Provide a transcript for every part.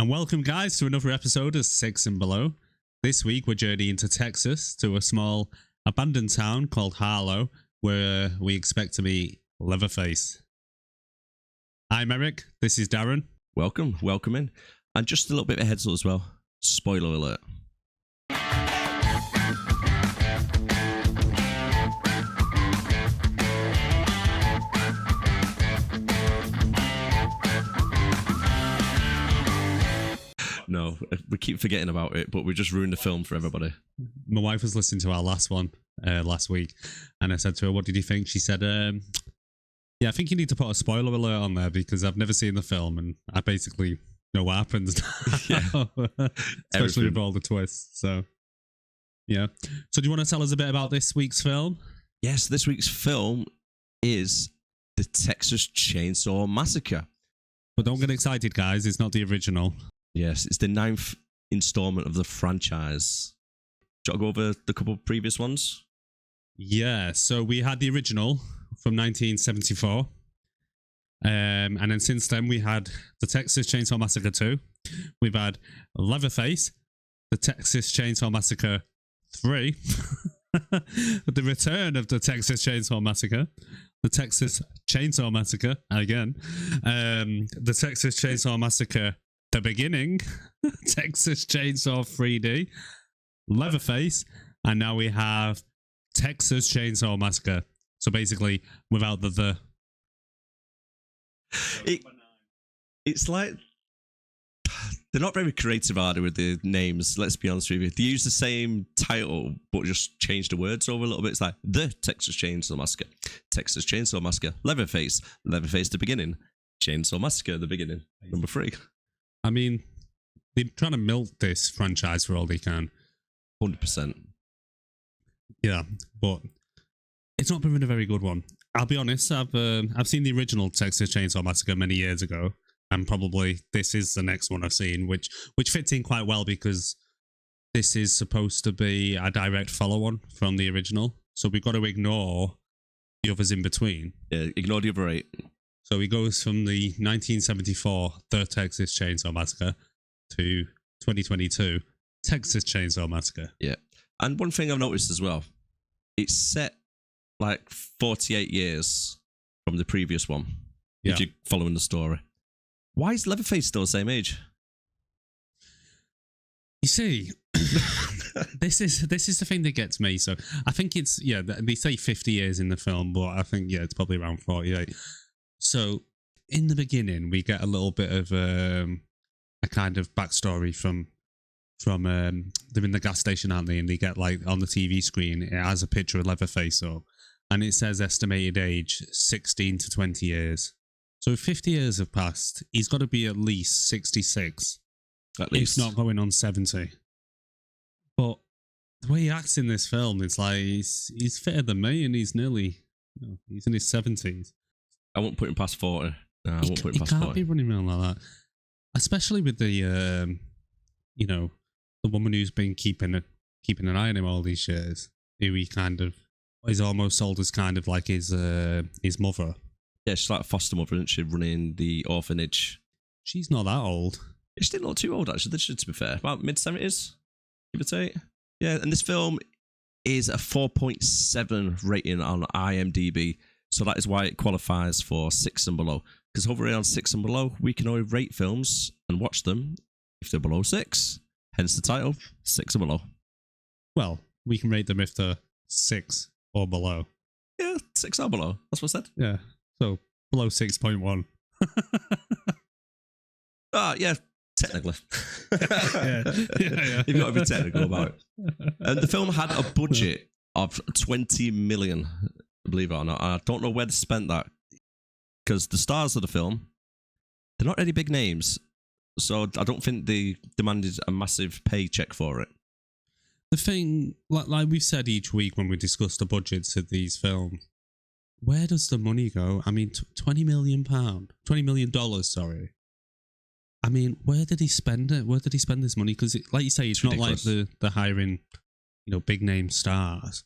And welcome, guys, to another episode of Six and Below. This week, we're journeying to Texas, to a small abandoned town called Harlow, where we expect to meet Leatherface. I'm Erik. This is Darren. Welcome in. And just a little bit of a heads up as well. Spoiler alert. No, we keep forgetting about it, but we just ruined the film for everybody. My wife was listening to our last one last week, and I said to her, "What did you think?" She said, "Yeah, I think you need to put a spoiler alert on there because I've never seen the film, and I basically know what happens." Yeah, especially with all the twists. So, yeah. So, do you want to tell us a bit about this week's film? Yes, this week's film is the Texas Chainsaw Massacre. But don't get excited, guys. It's not the original. Yes, it's the 9th installment of the franchise. Do you want to go over the couple of previous ones? Yeah, so we had the original from 1974. And then since then, we had the Texas Chainsaw Massacre 2. We've had Leatherface, the Texas Chainsaw Massacre 3, the return of the Texas Chainsaw Massacre, the Texas Chainsaw Massacre again, the Texas Chainsaw Massacre The Beginning, Texas Chainsaw 3D, Leatherface, and now we have Texas Chainsaw Massacre. So basically, without the. It's like they're not very creative, are they, with the names? Let's be honest with you. They use the same title, but just change the words over a little bit. It's like the Texas Chainsaw Massacre, Texas Chainsaw Massacre, Leatherface, Leatherface The Beginning, Chainsaw Massacre The Beginning, number 3. I mean, they're trying to milk this franchise for all they can. 100%. Yeah, but it's not been a very good one. I'll be honest, I've seen the original Texas Chainsaw Massacre many years ago, and probably this is the next one I've seen, which fits in quite well because this is supposed to be a direct follow-on from the original. So we've got to ignore the others in between. Yeah, ignore the other 8. So he goes from the 1974 The Texas Chainsaw Massacre to 2022 Texas Chainsaw Massacre. Yeah. And one thing I've noticed as well, it's set like 48 years from the previous one, if you're following the story. Why is Leatherface still the same age? You see, this is the thing that gets me. So I think it's, they say 50 years in the film, but I think, it's probably around 48. So, in the beginning, we get a little bit of a kind of backstory from they're in the gas station, aren't they? And they get, like, on the TV screen, it has a picture of Leatherface up, and it says estimated age 16 to 20 years. So, if 50 years have passed, he's got to be at least 66. At least. If not going on 70. But the way he acts in this film, it's like he's fitter than me, and he's nearly, he's in his 70s. I won't put him past 40. No, I won't put him past 40. He can't be running around like that. Especially with the, the woman who's been keeping an eye on him all these years. Who he kind of is almost sold as kind of like his mother. Yeah, she's like a foster mother, isn't she, running the orphanage? She's not that old. She's still not too old, actually, to be fair. About mid-70s, give or take. Yeah, and this film is a 4.7 rating on IMDb. So that is why it qualifies for 6 and below. Because over here on 6 and below, we can only rate films and watch them if they're below 6. Hence the title, 6 and below. Well, we can rate them if they're 6 or below. Yeah, 6 or below. That's what I said. Yeah, so below 6.1. Yeah, technically. yeah. You've got to be technical about it. And the film had a budget of 20 million. Believe it or not. I don't know where they spent that. Because the stars of the film, they're not really big names. So I don't think they demanded a massive paycheck for it. The thing, like we've said each week when we discuss the budgets of these films, where does the money go? I mean, $20 million. $20 million, sorry. I mean, where did he spend it? Where did he spend this money? Because, like you say, it's not ridiculous. Like the hiring, big name stars.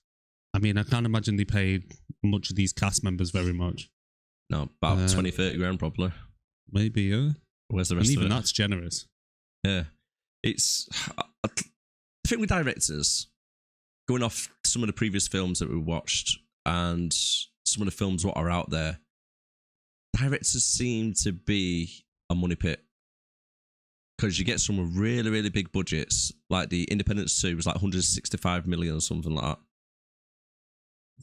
I mean, I can't imagine they paid much of these cast members very much. No, about 20, 30 grand probably. Maybe, yeah. Where's the rest and of it? even that's generous. Yeah. It's... I think with directors, going off some of the previous films that we watched and some of the films what are out there, directors seem to be a money pit. Because you get some really, really big budgets, like the Independence 2 was like 165 million or something like that.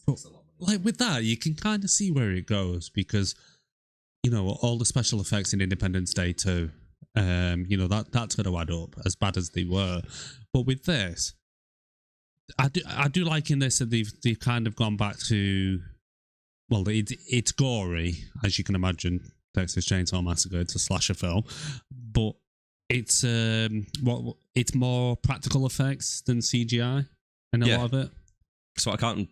But, like with that, you can kind of see where it goes because, you know, all the special effects in Independence Day 2, you know, that's going to add up as bad as they were. But with this, I do like in this that they've kind of gone back to, well, it's gory, as you can imagine. Texas Chainsaw Massacre, it's a slasher film, but it's it's more practical effects than CGI in a lot of it. So I can't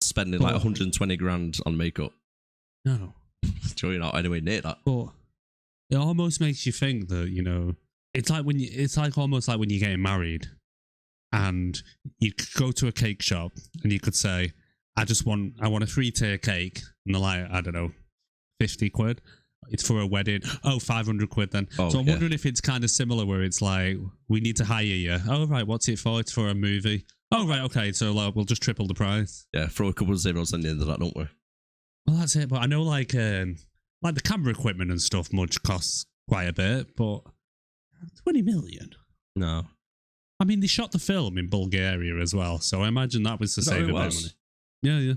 spending like 120 grand on makeup. No, sure you're not anywhere near that. But it almost makes you think that, you know, it's like almost like when you're getting married, and you could go to a cake shop and you could say, I want a 3-tier cake, and they're like, I don't know, 50 quid. It's for a wedding. Oh, 500 quid then. So I'm wondering if it's kind of similar where it's like, we need to hire you. Oh, right. What's it for? It's for a movie. Oh, right. Okay. So we'll just triple the price. Yeah. Throw a couple of zeros on the end of that, don't we? Well, that's it. But I know like the camera equipment and stuff much costs quite a bit, but 20 million? No. I mean, they shot the film in Bulgaria as well. So I imagine that was to save a bit of money. Yeah, yeah.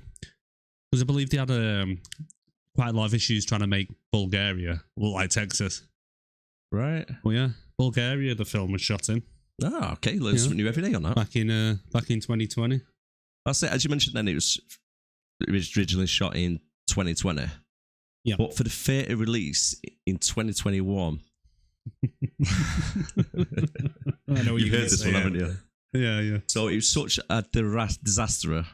Because I believe they had quite a lot of issues trying to make Bulgaria look like Texas. Right. Well, yeah, Bulgaria, the film was shot in. Ah, okay. Learn something new every day on that. Back in 2020. That's it. As you mentioned, then it was originally shot in 2020. Yeah. But for the theatre release in 2021. I know what you've heard this one, haven't you? Yeah, yeah. So it was such a disaster. I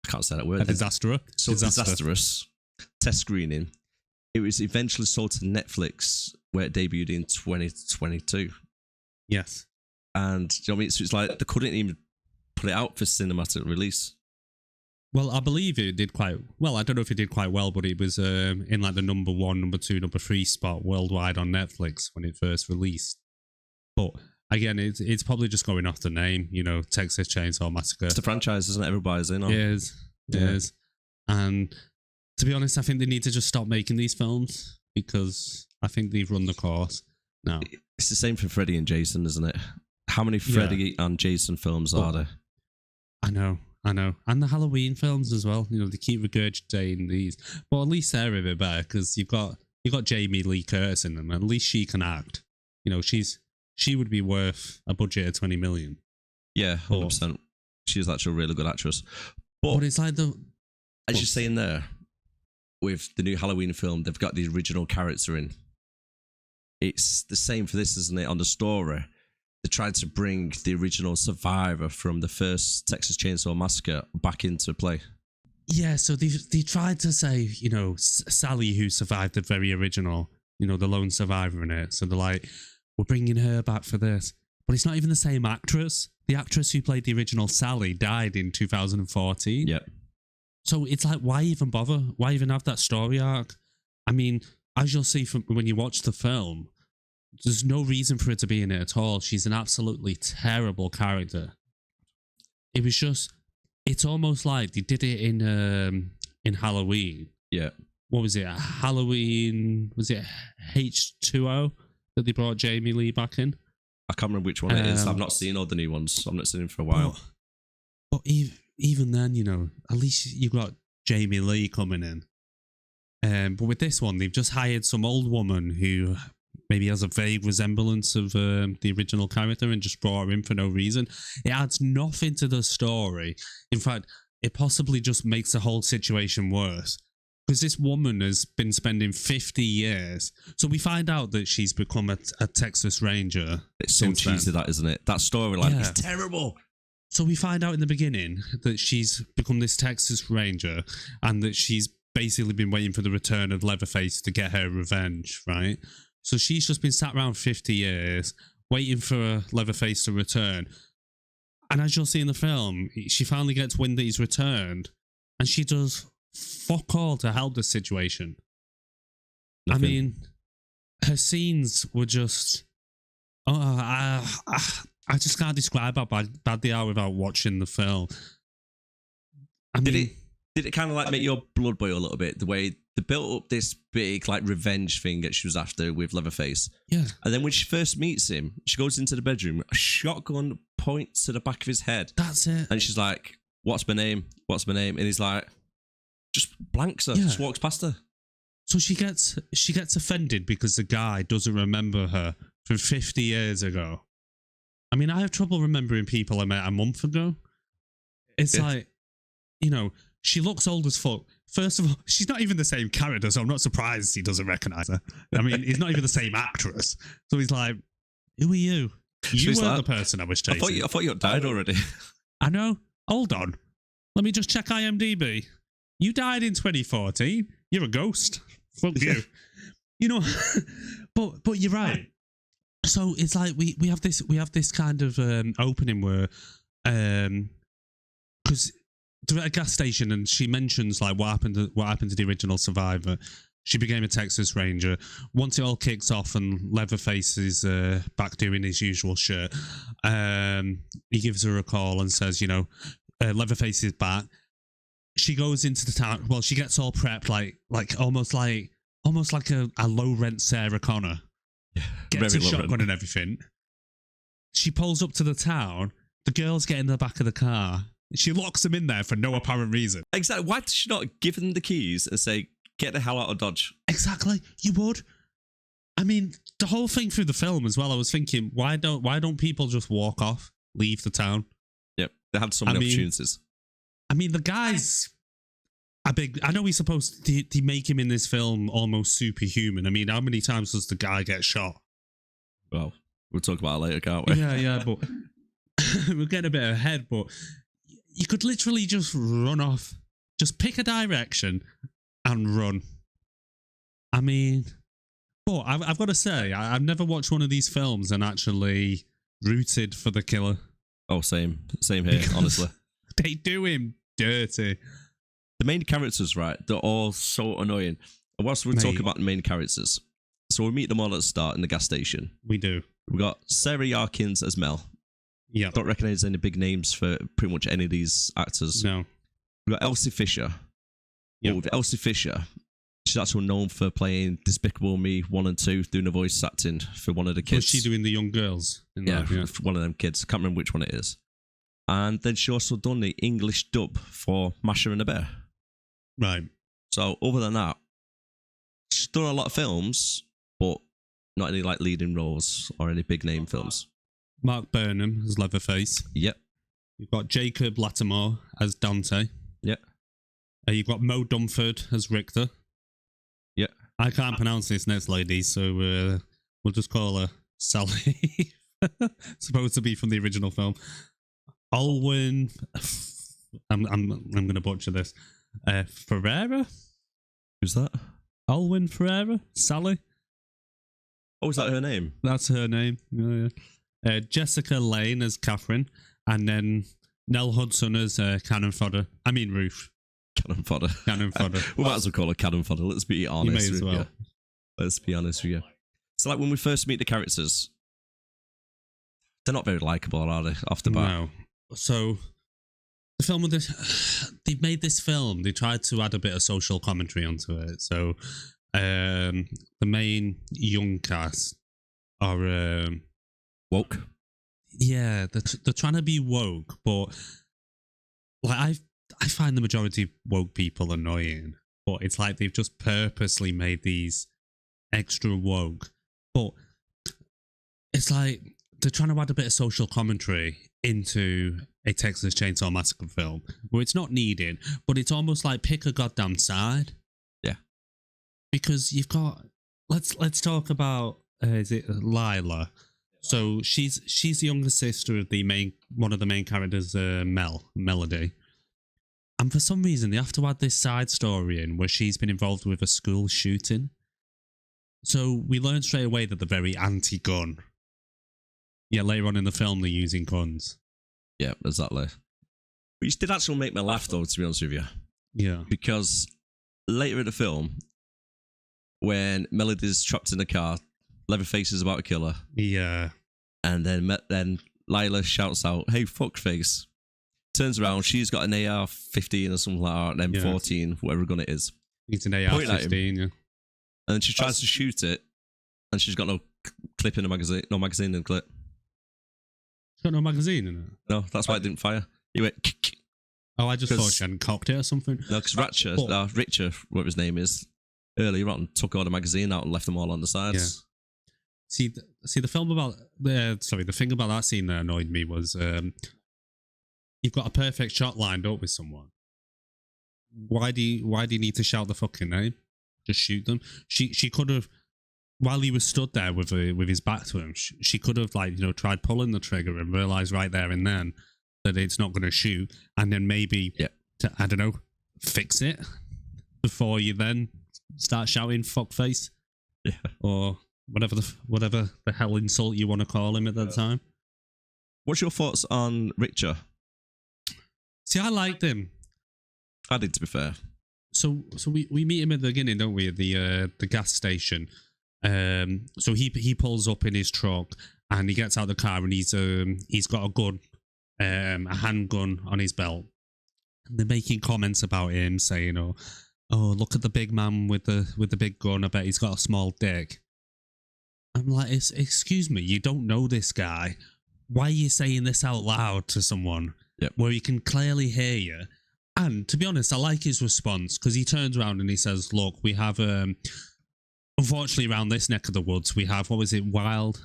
can't say that word. A disaster. So disastrous test screening. It was eventually sold to Netflix, where it debuted in 2022. Yes. And do you know what I mean? So it's like they couldn't even put it out for cinematic release. Well, I believe it did quite well. I don't know if it did quite well, but it was in like the number 1, number 2, number 3 spot worldwide on Netflix when it first released. But again, it's probably just going off the name, you know, Texas Chainsaw Massacre. It's the franchise, isn't it? Everybody's in on. It is. And to be honest, I think they need to just stop making these films because I think they've run the course now. It's the same for Freddy and Jason, isn't it? How many Freddy and Jason films are there? I know. And the Halloween films as well. You know, they keep regurgitating these. But at least they're a bit better because you've got Jamie Lee Curtis in them. At least she can act. You know, she would be worth a budget of 20 million. Yeah, 100%. She's actually a really good actress. But it's like as you're saying there, with the new Halloween film, they've got the original character in. It's the same for this, isn't it? On the story, they tried to bring the original survivor from the first Texas Chainsaw Massacre back into play. Yeah, so they tried to say, you know, Sally, who survived the very original, you know, the lone survivor in it. So they're like, we're bringing her back for this. But it's not even the same actress. The actress who played the original Sally died in 2014. Yep. So it's like, why even bother? Why even have that story arc? I mean, as you'll see from when you watch the film, there's no reason for her to be in it at all. She's an absolutely terrible character. It was just, it's almost like they did it in Halloween. Yeah. What was it? Halloween, was it H2O that they brought Jamie Lee back in? I can't remember which one it is. I've not seen all the new ones. I've not seen them for a while. But even then, you know, at least you've got Jamie Lee coming in. But with this one, they've just hired some old woman who maybe has a vague resemblance of the original character and just brought her in for no reason. It adds nothing to the story. In fact, it possibly just makes the whole situation worse. Because this woman has been spending 50 years. So we find out that she's become a Texas Ranger. It's so cheesy, that, isn't it? That storyline is terrible. So we find out in the beginning that she's become this Texas Ranger and that she's basically been waiting for the return of Leatherface to get her revenge, right? So she's just been sat around 50 years waiting for Leatherface to return. And as you'll see in the film, she finally gets wind that he's returned and she does fuck all to help the situation. Nothing. I mean, her scenes were just Oh, I just can't describe how bad they are without watching the film. I mean, Did it kind of like make your blood boil a little bit? The way they built up this big like revenge thing that she was after with Leatherface. Yeah. And then when she first meets him, she goes into the bedroom, a shotgun points to the back of his head. That's it. And she's like, "What's my name? What's my name?" And he's like, just blanks her, Yeah. just walks past her. So she gets offended because the guy doesn't remember her from 50 years ago. I mean, I have trouble remembering people I met a month ago. It's like, you know, she looks old as fuck. First of all, she's not even the same character, so I'm not surprised he doesn't recognize her. I mean, he's not even the same actress. So he's like, who are you? You She's were like, the person I was chasing. I thought you had died already. I know. Hold on. Let me just check IMDb. You died in 2014. You're a ghost. Fuck you. You know, but you're right. So it's like we have this kind of opening where because they're at a gas station and she mentions like what happened to the original survivor. She became a Texas Ranger. Once it all kicks off and Leatherface is back doing his usual shit, he gives her a call and says, you know, Leatherface is back. She goes into the town. Well, she gets all prepped, like almost like a low rent Sarah Connor. Yeah, gets a shotgun and everything. She pulls up to the town. The girls get in the back of the car. She locks them in there for no apparent reason. Exactly. Why did she not give them the keys and say, "Get the hell out of Dodge"? Exactly. You would. I mean, the whole thing through the film as well. I was thinking, why don't people just walk off, leave the town? Yep, they had so many opportunities. I mean, the guy's a big. I know he's supposed to make him in this film almost superhuman. I mean, how many times does the guy get shot? Well, we'll talk about it later, can't we? Yeah, but we're getting a bit ahead. But you could literally just run off, just pick a direction and run. I mean, but I've got to say, I've never watched one of these films and actually rooted for the killer. Oh, same here, honestly. They do him dirty. The main characters, right, they're all so annoying. And whilst we're talking about the main characters, so we meet them all at the start in the gas station. We do. We got Sarah Yarkins as Mel. Yeah. Don't recognise any big names for pretty much any of these actors. No. We got Elsie Fisher. Yeah. With Elsie Fisher, she's actually known for playing Despicable Me 1 and 2, doing the voice acting for one of the kids. Was she doing the young girls? Yeah, one of them kids. Can't remember which one it is. And then she also done the English dub for Masha and the Bear. Right. So other than that, she's done a lot of films, but not any like leading roles or any big name films. Mark Burnham as Leatherface. Yep. You've got Jacob Lattimore as Dante. Yep. You've got Mo Dumford as Richter. Yep. I can't pronounce this next lady, so we'll just call her Sally. Supposed to be from the original film. Alwyn, I'm gonna butcher this. Ferreira. Who's that? Alwyn Ferreira. Sally. Oh, is that her name? That's her name. Yeah. Jessica Lane as Catherine, and then Nell Hudson as Cannon Fodder. I mean Ruth. Cannon Fodder. Cannon Fodder. We might as well call her Cannon Fodder. Let's be honest. You may as well. Let's be honest with you. So, like when we first meet the characters, they're not very likable, are they? Off the bat. No. So the film with this, they made this film. They tried to add a bit of social commentary onto it. So the main young cast are woke. Yeah, they're trying to be woke, but like I find the majority of woke people annoying. But it's like they've just purposely made these extra woke. But it's like they're trying to add a bit of social commentary into a Texas Chainsaw Massacre film where it's not needed, but it's almost like pick a goddamn side. Yeah. Because you've got let's talk about is it Lila? So she's the younger sister of one of the main characters, Melody. And for some reason they have to add this side story in where she's been involved with a school shooting. So we learn straight away that they're very anti-gun. Yeah, later on in the film they're using guns. Yeah, exactly. Which did actually make me laugh though, to be honest with you. Yeah. Because later in the film, when Melody's trapped in the car, Leatherface is about to kill her. Yeah. And then Lila shouts out, "Hey, fuckface!" Turns around, she's got an AR-15 or something like that, an M14, whatever gun it is. It's an AR-15, yeah. And she tries to shoot it, and she's got no clip in the magazine, no magazine in the clip. It's got no magazine in it? No, that's why it didn't fire. He went, oh, I just thought she hadn't cocked it or something. No, because Richard, whatever his name is, earlier on, took all the magazine out and left them all on the sides. Yeah. See, the film about the thing about that scene that annoyed me was you've got a perfect shot lined up with someone. Why do you need to shout the fucking name? Just shoot them. She could have, while he was stood there with his back to him, she could have tried pulling the trigger and realized right there and then that it's not going to shoot, and then maybe I don't know, fix it before you then start shouting fuckface, or whatever the hell insult you want to call him at that time. What's your thoughts on Richard? See, I liked him. I did, to be fair. So we meet him at the beginning, don't we, at the gas station. So he pulls up in his truck and he gets out of the car and he's got a gun, a handgun on his belt. And they're making comments about him, saying, "Oh, look at the big man with the big gun. I bet he's got a small dick." I'm like, excuse me, you don't know this guy. Why are you saying this out loud to someone where he can clearly hear you? And to be honest, I like his response because he turns around and he says, "Look, we have unfortunately around this neck of the woods, we have wild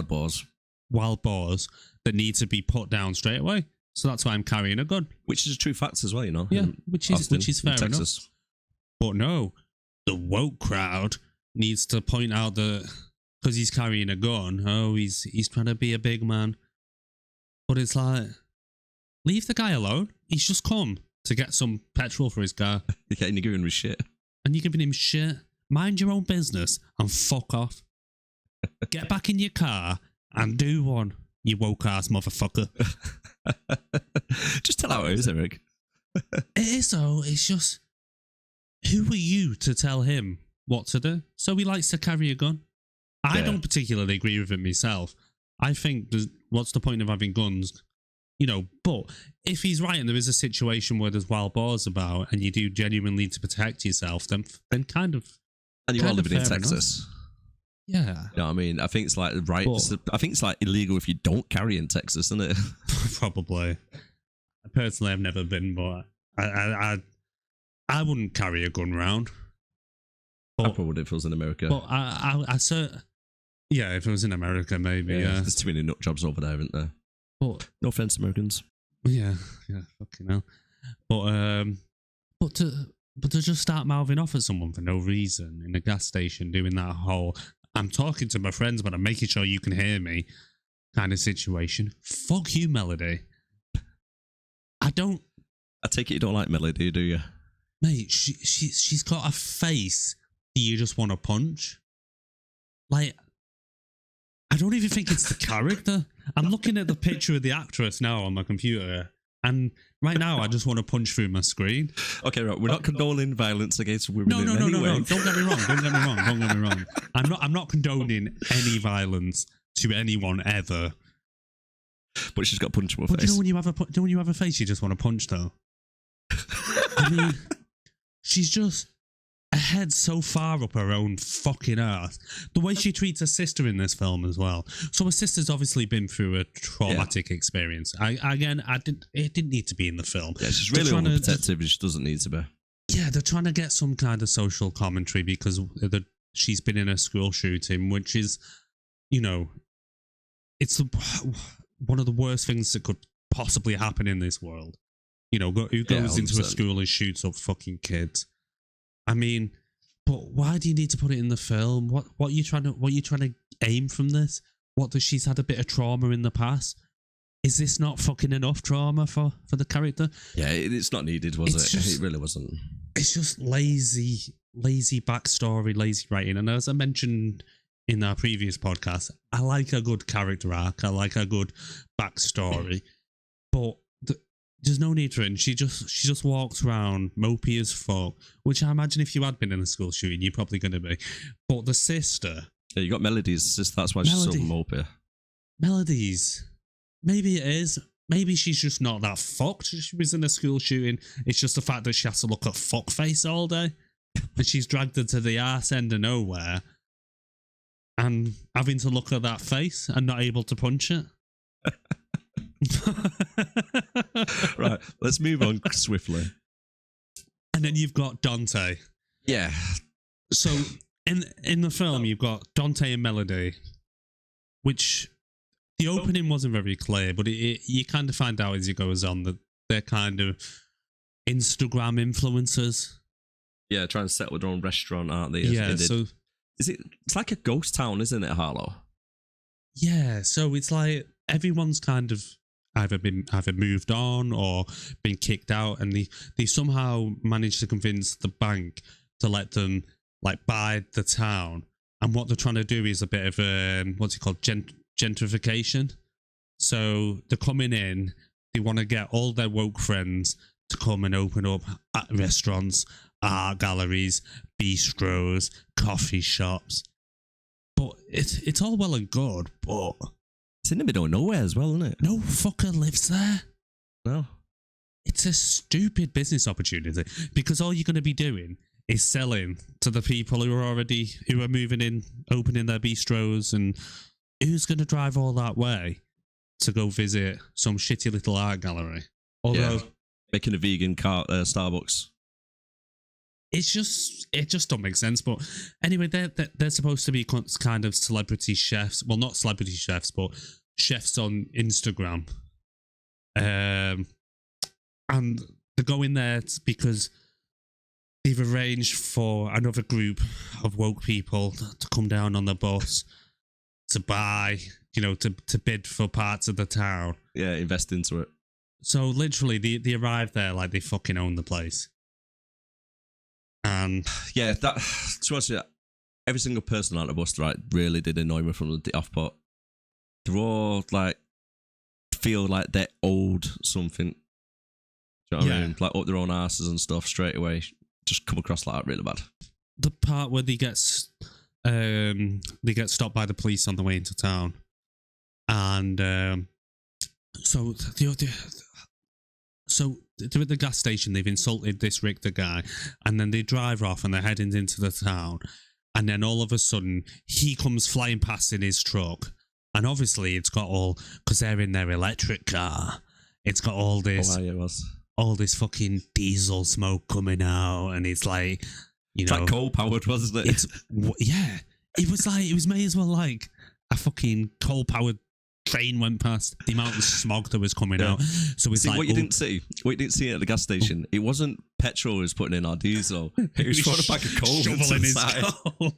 boars that need to be put down straight away. So that's why I'm carrying a gun." Which is a true fact as well, Yeah, which is fair enough. But no, the woke crowd needs to point out that because he's carrying a gun, he's trying to be a big man. But it's like, leave the guy alone. He's just come to get some petrol for his car. Yeah, and you're giving him shit. And you're giving him shit. Mind your own business and fuck off. Get back in your car and do one, you woke ass motherfucker. Just tell how it is, Erik. It is though. It's just, who are you to tell him what to do? So he likes to carry a gun. I don't particularly agree with it myself. I think what's the point of having guns? But if he's right and there is a situation where there's wild boars about and you do genuinely need to protect yourself, then kind of. And you are living in Texas. Enough. Yeah. You know what I mean? I think it's like I think it's like illegal if you don't carry in Texas, isn't it? Probably. Personally, I've never been, but I wouldn't carry a gun round. I probably would if it was in America. But if it was in America, maybe. Yeah. There's too many nut jobs over there, isn't there? But no offense, Americans. Yeah, fucking hell. But to just start mouthing off at someone for no reason in a gas station, doing that whole "I'm talking to my friends, but I'm making sure you can hear me" kind of situation. Fuck you, Melody. I take it you don't like Melody, do you? Mate, she's got a face that you just want to punch. Like, I don't even think it's the character. I'm looking at the picture of the actress now on my computer, and right now I just want to punch through my screen. Okay, right. We're not condoning violence against women. No. Don't get me wrong. I'm not condoning any violence to anyone ever. But she's got a punchable face. Do you know when you have a face you just want to punch though? I mean, she's just a head so far up her own fucking ass. The way she treats her sister in this film as well. So her sister's obviously been through a traumatic experience. It didn't need to be in the film. Yeah, she's really overprotective and she doesn't need to be. Yeah, they're trying to get some kind of social commentary because she's been in a school shooting, which is, it's one of the worst things that could possibly happen in this world. Who goes into a school and shoots up fucking kids? I mean, but why do you need to put it in the film? What are you trying to aim from this? What does she's had a bit of trauma in the past? Is this not fucking enough trauma for the character? Yeah, it's not needed, was it? It really wasn't. It's just lazy backstory, lazy writing. And as I mentioned in our previous podcast, I like a good character arc. I like a good backstory, but there's no need for it. And she just walks around mopey as fuck, which I imagine if you had been in a school shooting, you're probably going to be. But the sister... Yeah, you got Melody's sister, that's why she's so mopey. Melodies. Maybe it is. Maybe she's just not that fucked. She was in a school shooting. It's just the fact that she has to look at fuckface all day. And she's dragged her to the arse end of nowhere. And having to look at that face and not able to punch it. Right, let's move on swiftly. And then you've got Dante. Yeah. So in the film, you've got Dante and Melody, which the opening wasn't very clear, but you kind of find out as it goes on that they're kind of Instagram influencers. Yeah, trying to set up their own restaurant, aren't they? Yeah, so it's like a ghost town, isn't it, Harlow? Yeah, so it's like everyone's kind of either moved on or been kicked out, and they somehow managed to convince the bank to let them like buy the town. And what they're trying to do is a bit of what's it called, gentrification. So they're coming in, they want to get all their woke friends to come and open up restaurants, art galleries, bistros, coffee shops. But it's all well and good, but it's in the middle of nowhere as well, isn't it? No fucker lives there. No. It's a stupid business opportunity because all you're going to be doing is selling to the people who are moving in, opening their bistros, and who's going to drive all that way to go visit some shitty little art gallery? Although making a vegan Starbucks. It just don't make sense. But anyway, they're supposed to be kind of celebrity chefs. Well, not celebrity chefs, but chefs on Instagram. And they're going there because they've arranged for another group of woke people to come down on the bus to buy, to bid for parts of the town. Yeah, invest into it. So literally, they arrive there like they fucking own the place. And yeah, that to be honest, every single person on the bus really did annoy me from the off. But they're all like feel like they're owed something. Do you know what I mean? Like up their own asses and stuff straight away. Just come across like that really bad. The part where they get stopped by the police on the way into town, and so they're at the gas station. They've insulted this Richter guy, and then they drive off and they're heading into the town. And then all of a sudden, he comes flying past in his truck, and obviously it's got all, because they're in their electric car. It's got all this, all this fucking diesel smoke coming out, and it's like, it's like coal powered, wasn't it? Yeah, it was may as well like a fucking coal powered train went past. The amount of smog that was coming out. So it's like what you didn't see at the gas station. It wasn't petrol he was putting in or diesel. He was throwing a bag of coal shoveling his inside. coal.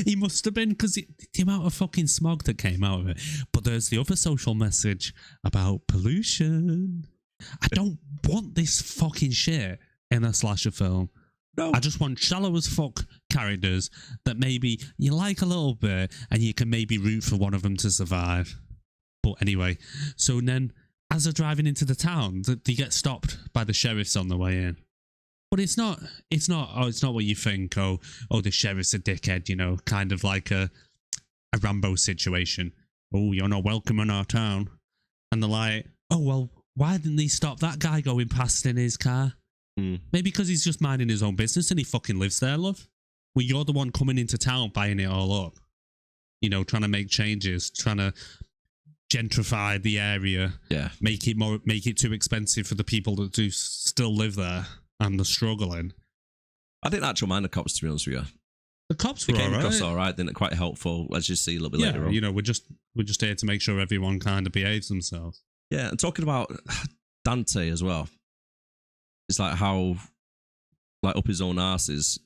He must have been, because the amount of fucking smog that came out of it. But there's the other social message about pollution. I don't want this fucking shit in a slasher film. No. I just want shallow as fuck characters that maybe you like a little bit and you can maybe root for one of them to survive. But anyway, so then as they're driving into the town, they get stopped by the sheriffs on the way in. But it's not what you think. Oh, the sheriff's a dickhead, kind of like a Rambo situation. Oh, you're not welcome in our town. And they're like, oh, well, why didn't they stop that guy going past in his car? Maybe because he's just minding his own business and he fucking lives there, love. Well, you're the one coming into town buying it all up. Trying to make changes, trying to gentrify the area. Yeah. Make it too expensive for the people that do still live there and are struggling. I didn't actually mind the cops, to be honest with you. The cops were came across all right, then quite helpful, as you see a little bit later on. We're just here to make sure everyone kind of behaves themselves. Yeah, and talking about Dante as well, it's like how, like, up his own arse is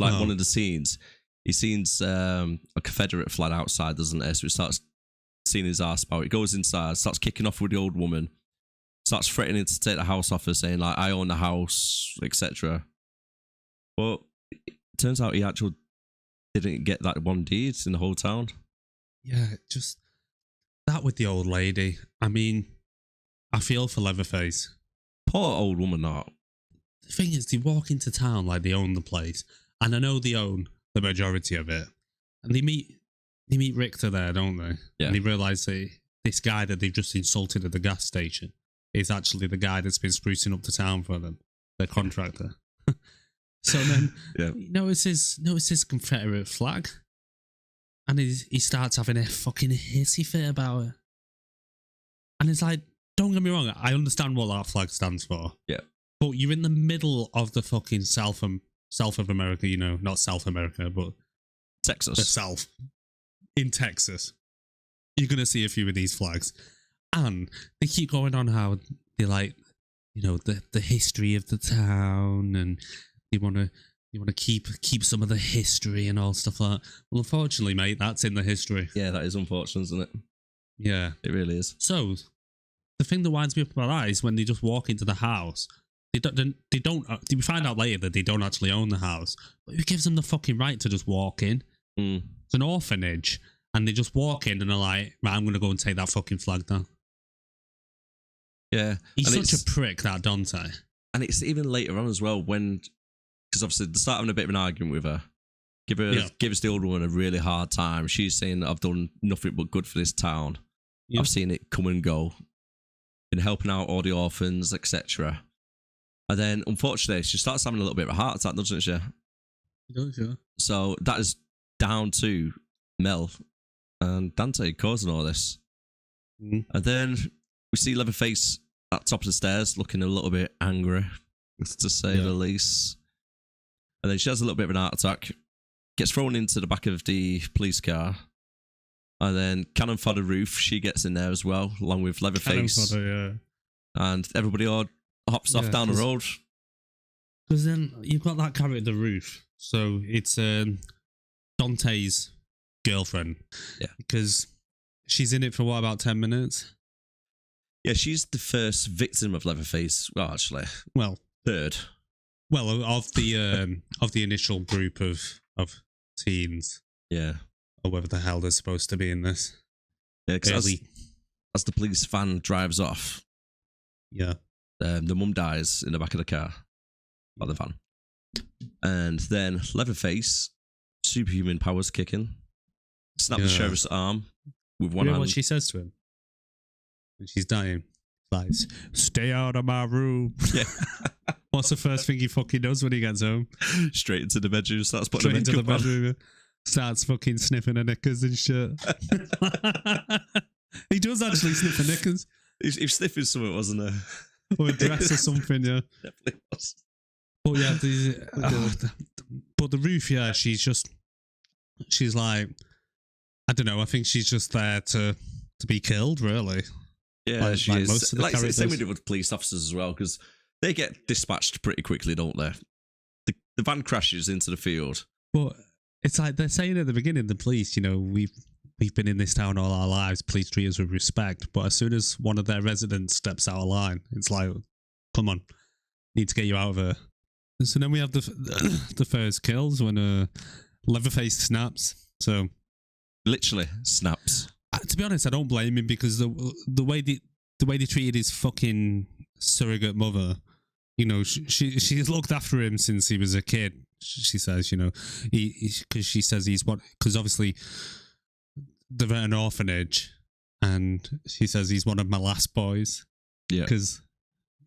like one of the scenes. He sees a Confederate flag outside, doesn't it? So he starts seeing his arse about. He goes inside, starts kicking off with the old woman, starts threatening to take the house off her, saying like, "I own the house," etc. But it turns out he actually didn't get that one deed in the whole town. Yeah, just that with the old lady. I mean, I feel for Leatherface. Poor old woman, not. The thing is, they walk into town like they own the place, and I know they own the majority of it. And they meet Richter there, don't they? Yeah. And they realise that this guy that they've just insulted at the gas station is actually the guy that's been sprucing up the town for them, the contractor. So then he notices Confederate flag, and he starts having a fucking hissy fit about it. And it's like, don't get me wrong, I understand what that flag stands for. Yeah. But you're in the middle of the fucking south of America, you know, not South America, but Texas. the South. In Texas. You're going to see a few of these flags. And they keep going on how they like, you know, the history of the town, and they want to keep some of the history and all stuff like that. Well, unfortunately, mate, that's in the history. Yeah, that is unfortunate, isn't it? Yeah. It really is. So, the thing that winds me up about that is when they just walk into the house, we find out later that they don't actually own the house, but who gives them the fucking right to just walk in? It's an orphanage, and they just walk in and are like, right, I'm going to go and take that fucking flag down. Yeah. He's such a prick, that Dante. And it's even later on as well, because obviously they start having a bit of an argument with her. Give us the old woman a really hard time. She's saying that I've done nothing but good for this town. Yep. I've seen it come and go. Been helping out all the orphans, etc. And then, unfortunately, she starts having a little bit of a heart attack, doesn't she? She does, yeah. So that is down to Mel and Dante causing all this. And then we see Leatherface at the top of the stairs looking a little bit angry, to say the least. And then she has a little bit of an heart attack, gets thrown into the back of the police car, and then cannon fodder Ruth, she gets in there as well, along with Leatherface. Cannon fodder, yeah. And everybody all hops off down the road. Because then you've got that character, Ruth. So it's Dante's girlfriend. Yeah. Because she's in it for what, about 10 minutes? Yeah, she's the first victim of Leatherface. Well, actually. Well. Third. Well, of the initial group of teens. Yeah. Or whatever the hell they're supposed to be in this. Yeah, because as the police van drives off. Yeah. The mum dies in the back of the car. Or the van. And then Leatherface, superhuman powers kicking. Snap the sheriff's arm with one hand. What she says to him? When she's dying. Like, stay out of my room. Yeah. What's the first thing he fucking does when he gets home? Straight into the bedroom, starts putting into the bedroom. Starts fucking sniffing her knickers and shit. He does actually sniff her knickers. He was sniffing something, wasn't there? Or a dress or something, yeah. Definitely was. But yeah, but the Ruth, yeah, she's like, I don't know, I think she's just there to be killed, really. Yeah, she is. Most of the characters. Same with police officers as well, because they get dispatched pretty quickly, don't they? The van crashes into the field. But it's like they're saying at the beginning, the police, you know, we've been in this town all our lives, please treat us with respect. But as soon as one of their residents steps out of line, it's like, come on, need to get you out of here. And so then we have the first kills when Leatherface snaps. So literally snaps. To be honest, I don't blame him, because the way they treated his fucking surrogate mother, you know, she's looked after him since he was a kid. She says, you know, because she says he's what, because obviously they're at an orphanage, and she says he's one of my last boys. Yeah. Because,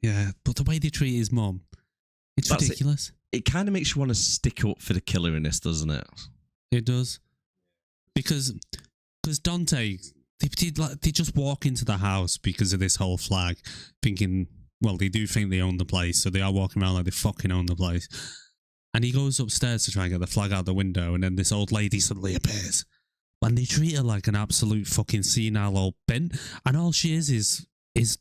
yeah, but the way they treat his mom, it's ridiculous. It kind of makes you want to stick up for the killer in this, doesn't it? It does. Because Dante, they just walk into the house because of this whole flag, thinking, well, they do think they own the place, so they are walking around like they fucking own the place. And he goes upstairs to try and get the flag out the window, and then this old lady suddenly appears. And they treat her like an absolute fucking senile old bent, and all she is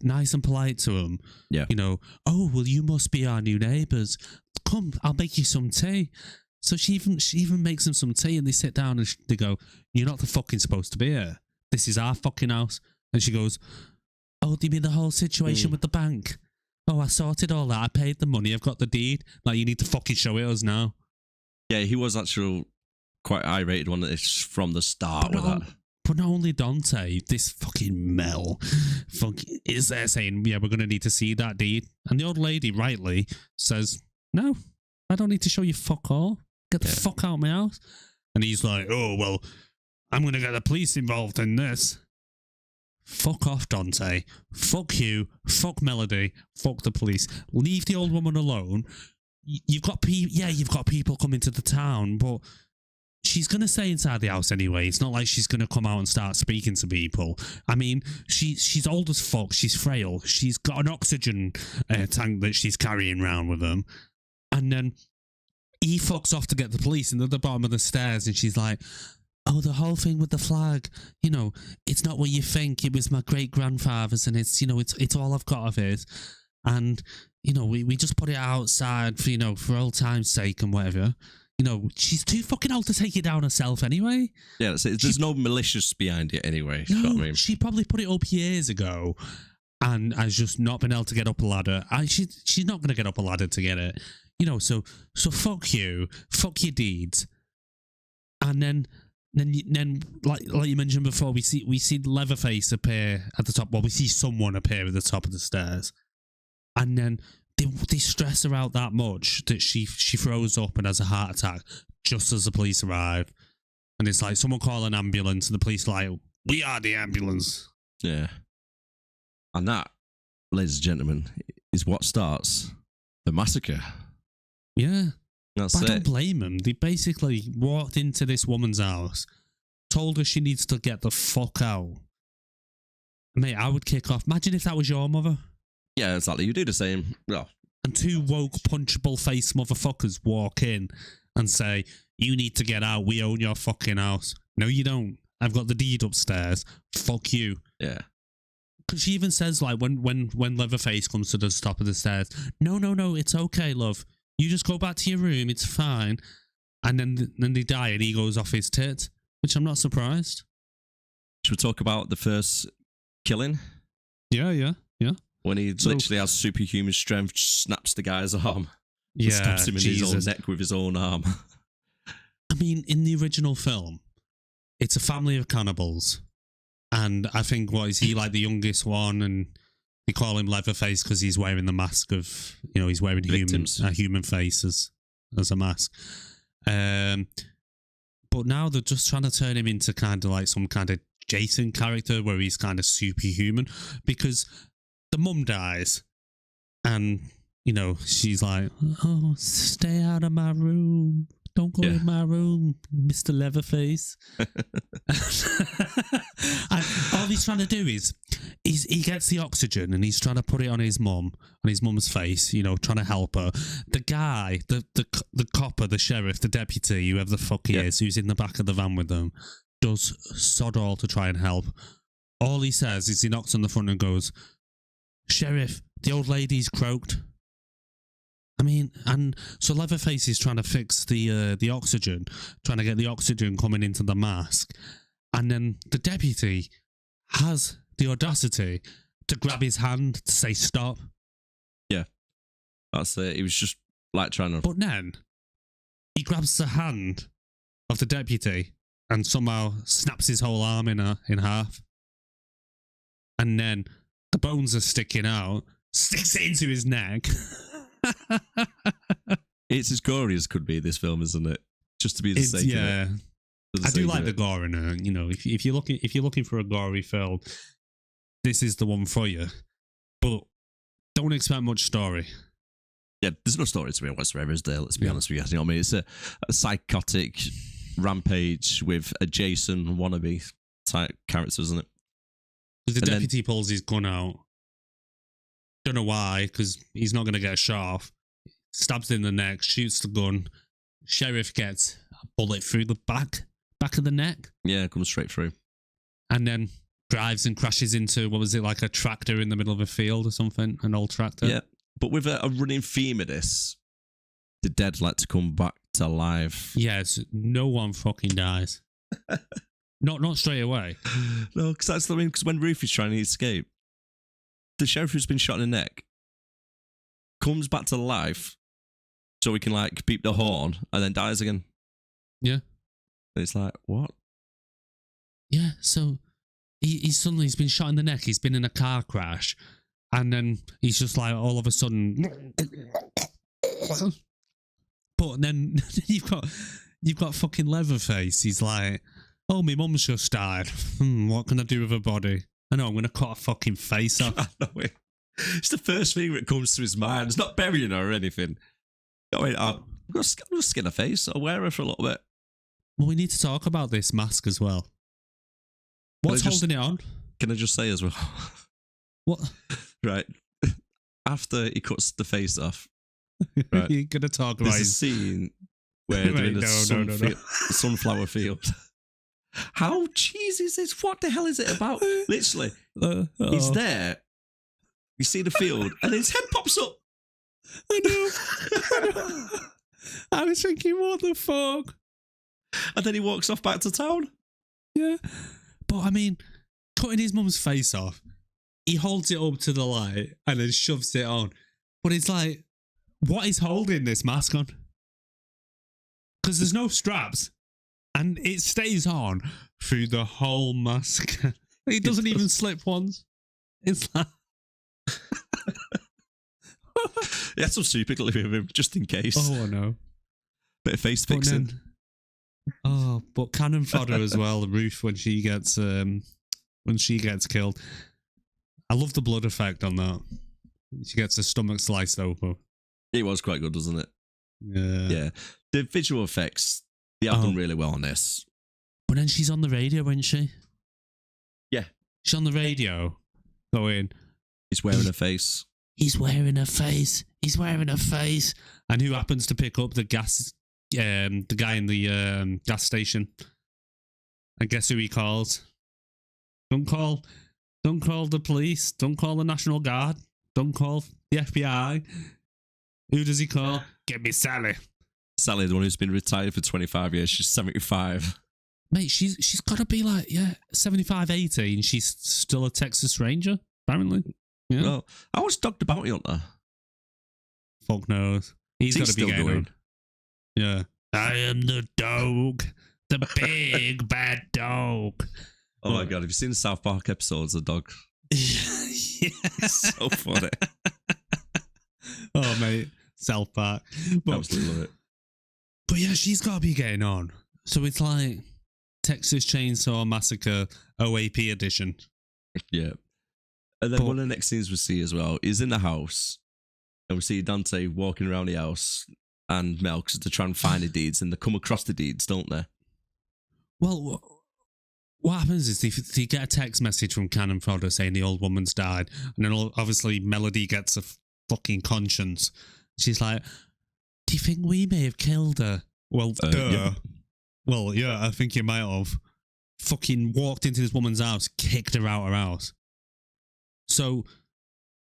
nice and polite to him. Yeah. You know, oh, well, you must be our new neighbours. Come, I'll make you some tea. So she even makes them some tea, and they sit down and they go, you're not the fucking supposed to be here. This is our fucking house. And she goes, oh, do you mean the whole situation with the bank? Oh, I sorted all that. I paid the money. I've got the deed. Like, you need to fucking show it us now. Yeah, he was actually quite irate one from the start with that. But not only Dante, this fucking Mel is there saying, yeah, we're going to need to see that deed. And the old lady rightly says, no, I don't need to show you fuck all. Get the fuck out of my house. And he's like, oh, well, I'm going to get the police involved in this. fuck off, Dante. Fuck you. Fuck Melody. Fuck the police. Leave the old woman alone. You've got people coming to the town, but she's going to stay inside the house anyway. It's not like she's going to come out and start speaking to people. I mean, she's old as fuck. She's frail. She's got an oxygen tank that she's carrying around with them. And then he fucks off to get the police and at the bottom of the stairs, and she's like, oh, the whole thing with the flag, it's not what you think. It was my great-grandfather's, and it's all I've got of it. And, we just put it outside for old time's sake and whatever. She's too fucking old to take it down herself anyway. Yeah, there's no malicious behind it anyway. No, you know what I mean? She probably put it up years ago and has just not been able to get up a ladder. She's not going to get up a ladder to get it. So fuck you. Fuck your deeds. And then like you mentioned before, we see Leatherface appear at the top. Well, we see someone appear at the top of the stairs. And then they stress her out that much that she throws up and has a heart attack just as the police arrive. And it's like, someone call an ambulance, and the police are like, we are the ambulance. Yeah. And that, ladies and gentlemen, is what starts the massacre. Yeah. That's but it. I don't blame them. They basically walked into this woman's house, told her she needs to get the fuck out. Mate, I would kick off. Imagine if that was your mother. Yeah, exactly. You do the same. Well, and two woke, punchable face motherfuckers walk in and say, you need to get out. We own your fucking house. No, you don't. I've got the deed upstairs. Fuck you. Yeah. Because she even says, like, when Leatherface comes to the top of the stairs, no, it's okay, love. You just go back to your room. It's fine. And then they die and he goes off his tit, which I'm not surprised. Should we talk about the first killing? Yeah. When he literally has superhuman strength, snaps the guy's arm. Yeah, stabs him in his own neck with his own arm. I mean, in the original film, it's a family of cannibals. And I think, what is he, like the youngest one? And they call him Leatherface because he's wearing the mask of, he's wearing human faces as a mask. But now they're just trying to turn him into kind of like some kind of Jason character where he's kind of superhuman, because the mum dies and, she's like, oh, stay out of my room. Don't go in my room, Mr. Leatherface. And all he's trying to do is he gets the oxygen and he's trying to put it on his mum's face, trying to help her. The guy, the copper, the sheriff, the deputy, whoever the fuck he is, who's in the back of the van with them, does sod all to try and help. All he says is he knocks on the front and goes, Sheriff, the old lady's croaked. I mean, and so Leatherface is trying to fix the oxygen, trying to get the oxygen coming into the mask. And then the deputy has the audacity to grab his hand to say stop. Yeah. That's it. He was just like trying to... But then he grabs the hand of the deputy and somehow snaps his whole arm in half. And then the bones are sticking out, sticks it into his neck. It's as gory as could be, this film, isn't it? Just to be the sake of it. I do like the gore in it. If you're looking for a gory film, this is the one for you. But don't expect much story. Yeah, there's no story to me whatsoever, is there? Let's be honest with you. You know what I mean? It's a psychotic rampage with a Jason wannabe type character, isn't it? The deputy pulls his gun out. Don't know why, because he's not going to get a shot off. Stabs in the neck, shoots the gun. Sheriff gets a bullet through the back of the neck. Yeah, comes straight through. And then drives and crashes into, what was it, like a tractor in the middle of a field or something? An old tractor? Yeah, but with a running theme of this, the dead like to come back to life. Yes, no one fucking dies. Not straight away. No, because that's the thing. Because when Ruth is trying to escape, the sheriff who's been shot in the neck comes back to life, so he can like beep the horn and then dies again. Yeah, and it's like, what? Yeah, so he's been shot in the neck. He's been in a car crash, and then he's just like all of a sudden. But then you've got fucking Leatherface. He's like, oh, my mum's just died. What can I do with her body? I know, I'm going to cut a fucking face off. I know it. It's the first thing that comes to his mind. It's not burying her or anything. I'm going to skin her face. I'll wear her for a little bit. Well, we need to talk about this mask as well. What's holding it on? Can I just say as well? What? Right. A he cuts the face off. Right. You're going to talk about There's a scene where they're in a sunflower field. How cheesy is this? What the hell is it about? Literally, he's there. You see the field, and then his head pops up. I know. I was thinking, what the fuck? And then he walks off back to town. Yeah. But I mean, cutting his mum's face off, he holds it up to the light and then shoves it on. But it's like, what is holding this mask on? Because there's no straps. And it stays on through the whole mask. It doesn't even slip once. It's like... He had some super glue with him, just in case. Oh, I know. Bit of face fixing. But cannon fodder as well, Ruth, when she gets killed. I love the blood effect on that. She gets her stomach sliced open. It was quite good, wasn't it? Yeah. The visual effects, they have done really well on this. But then she's on the radio, isn't she? Yeah. She's on the radio going... He's wearing a face. He's wearing a face. He's wearing a face. And who happens to pick up the gas... the guy in the gas station? And guess who he calls? Don't call the police. Don't call the National Guard. Don't call the FBI. Who does he call? Get me Sally. Sally, the one who's been retired for 25 years. She's 75. Mate, she's got to be like, 75, 80, and she's still a Texas Ranger, apparently. Yeah. Well, I was Dog the Bounty Hunter. Fuck knows. He's got to be going on. Yeah. I am the dog. The big bad dog. Oh my God, have you seen the South Park episodes of Dog? Yeah. So funny. Oh, mate. South Park. Absolutely love it. But yeah, she's got to be getting on. So it's like Texas Chainsaw Massacre OAP edition. Yeah. And then one of the next scenes we see as well is in the house. And we see Dante walking around the house and Mel to try and find the deeds. And they come across the deeds, don't they? Well, what happens is they get a text message from Cannon Fodder saying the old woman's died. And then obviously Melody gets a fucking conscience. She's like, do you think we may have killed her? Well, yeah. Well, yeah, I think you might have. Fucking walked into this woman's house, kicked her out her house. So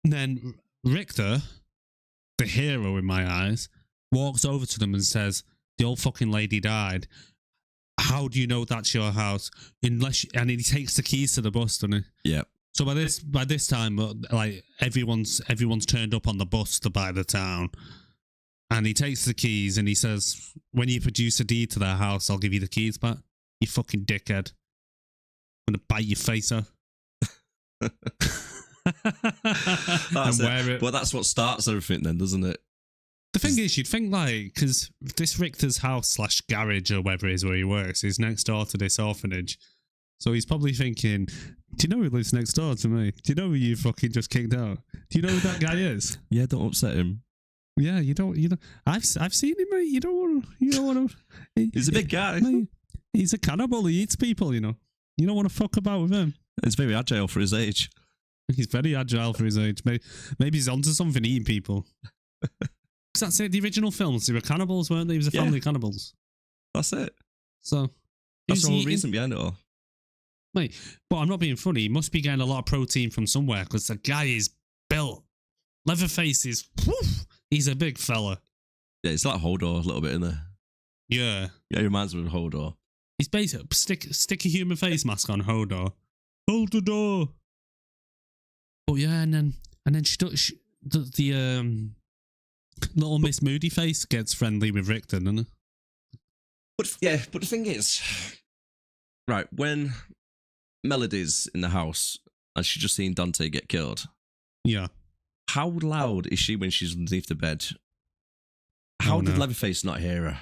then Richter, the hero in my eyes, walks over to them and says, the old fucking lady died. How do you know that's your house? And he takes the keys to the bus, doesn't he? Yeah. So by this time, like everyone's turned up on the bus to buy the town. And he takes the keys and he says, when you produce a deed to their house, I'll give you the keys back. You fucking dickhead. I'm going to bite your face off. That's it. Well, that's what starts everything then, doesn't it? The thing is, you'd think like, because this Richter's house / garage or wherever it is where he works is next door to this orphanage. So he's probably thinking, do you know who lives next door to me? Do you know who you fucking just kicked out? Do you know who that guy is? Yeah, don't upset him. Yeah, you don't. I've seen him, mate. You don't want to. He's a big guy. Mate, he's a cannibal. He eats people. You don't want to fuck about with him. He's very agile for his age. He's very agile for his age. Maybe he's onto something, eating people. Because that's it. The original films, they were cannibals, weren't they? He was a family of cannibals. That's it. So that's the whole reason behind it all. Mate, but I'm not being funny. He must be getting a lot of protein from somewhere because the guy is built. Leatherface is. Woof, he's a big fella. Yeah, it's like Hodor a little bit, isn't it? Yeah. Yeah, he reminds me of Hodor. He's basically stick a human face mask on Hodor. Hold the door. But yeah, and then the little Miss Moody Face gets friendly with Richter, doesn't it? But the thing is, right, when Melody's in the house and she's just seen Dante get killed. Yeah. How loud is she when she's underneath the bed? How did Leatherface not hear her?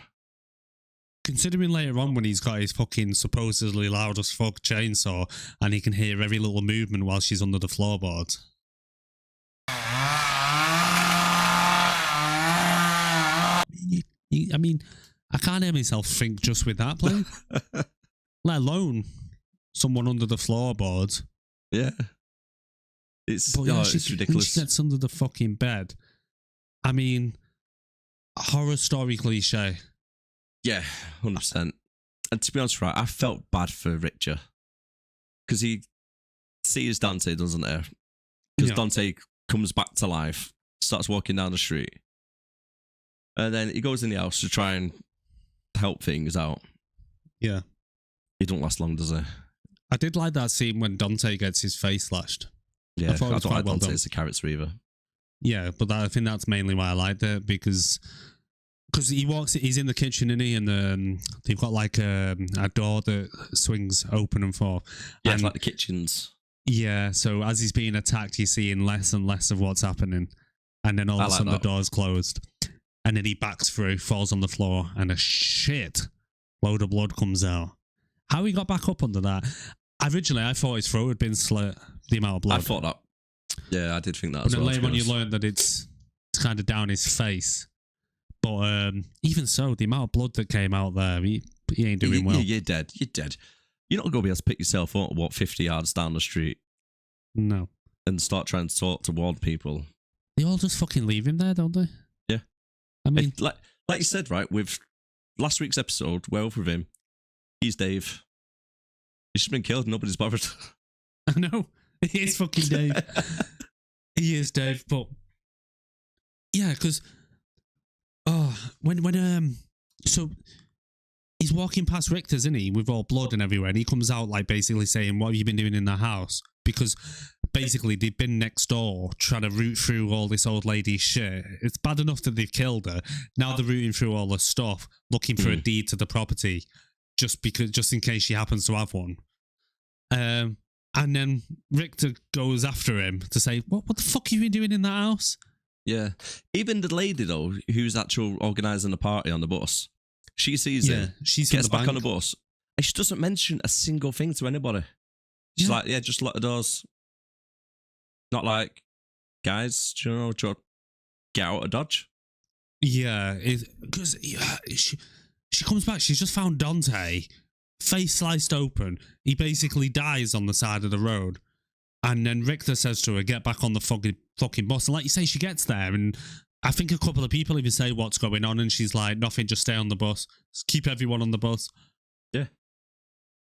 Considering later on when he's got his fucking supposedly loud as fuck chainsaw and he can hear every little movement while she's under the floorboards. I mean, I can't hear myself think just with that playing. Let alone someone under the floorboards. Yeah. It's ridiculous. When she gets under the fucking bed. I mean, horror story cliche. Yeah, 100%. And to be honest, right, I felt bad for Richard. Because he sees Dante, doesn't he? Because Dante comes back to life, starts walking down the street. And then he goes in the house to try and help things out. Yeah. He don't last long, does he? I did like that scene when Dante gets his face slashed. Yeah, I don't like Dante as a character either. Yeah, but I think that's mainly why I liked it, because he's in the kitchen, isn't he? And they've got like a door that swings open and forth. Yeah, and, it's like the kitchens. Yeah, so as he's being attacked, you're seeing less and less of what's happening. And then all of a sudden the door's closed. And then he backs through, falls on the floor, and a shit load of blood comes out. How he got back up under that? Originally, I thought his throat had been slit, the amount of blood. I thought that. Yeah, I did think that but as well. But later on, you learned that it's kind of down his face. But even so, the amount of blood that came out there, he ain't doing well. You're dead. You're dead. You're not going to be able to pick yourself up, 50 yards down the street? No. And start trying to talk to warn people. They all just fucking leave him there, don't they? Yeah. I mean... like you said, right, with last week's episode, Werewolf with him, he's Dave. He's just been killed, nobody's bothered. I know. He is fucking Dave. He is Dave, but... Yeah, because... So... He's walking past Richter's, isn't he? With all blood and everywhere. And he comes out, like, basically saying, what have you been doing in the house? Because... Basically, they've been next door trying to root through all this old lady's shit. It's bad enough that they've killed her. Now they're rooting through all the stuff, looking for a deed to the property, just in case she happens to have one. And then Richter goes after him to say, "What the fuck have you been doing in that house?" Yeah, even the lady though, who's actually organising the party on the bus, she sees it. She gets back on the bus, and she doesn't mention a single thing to anybody. She's like, "Yeah, just lock the doors." Not like, guys, do you know, get out of Dodge? Yeah, because she comes back. She's just found Dante, face sliced open. He basically dies on the side of the road. And then Richter says to her, get back on the fucking bus. And like you say, she gets there. And I think a couple of people even say what's going on. And she's like, nothing, just stay on the bus. Just keep everyone on the bus. Yeah.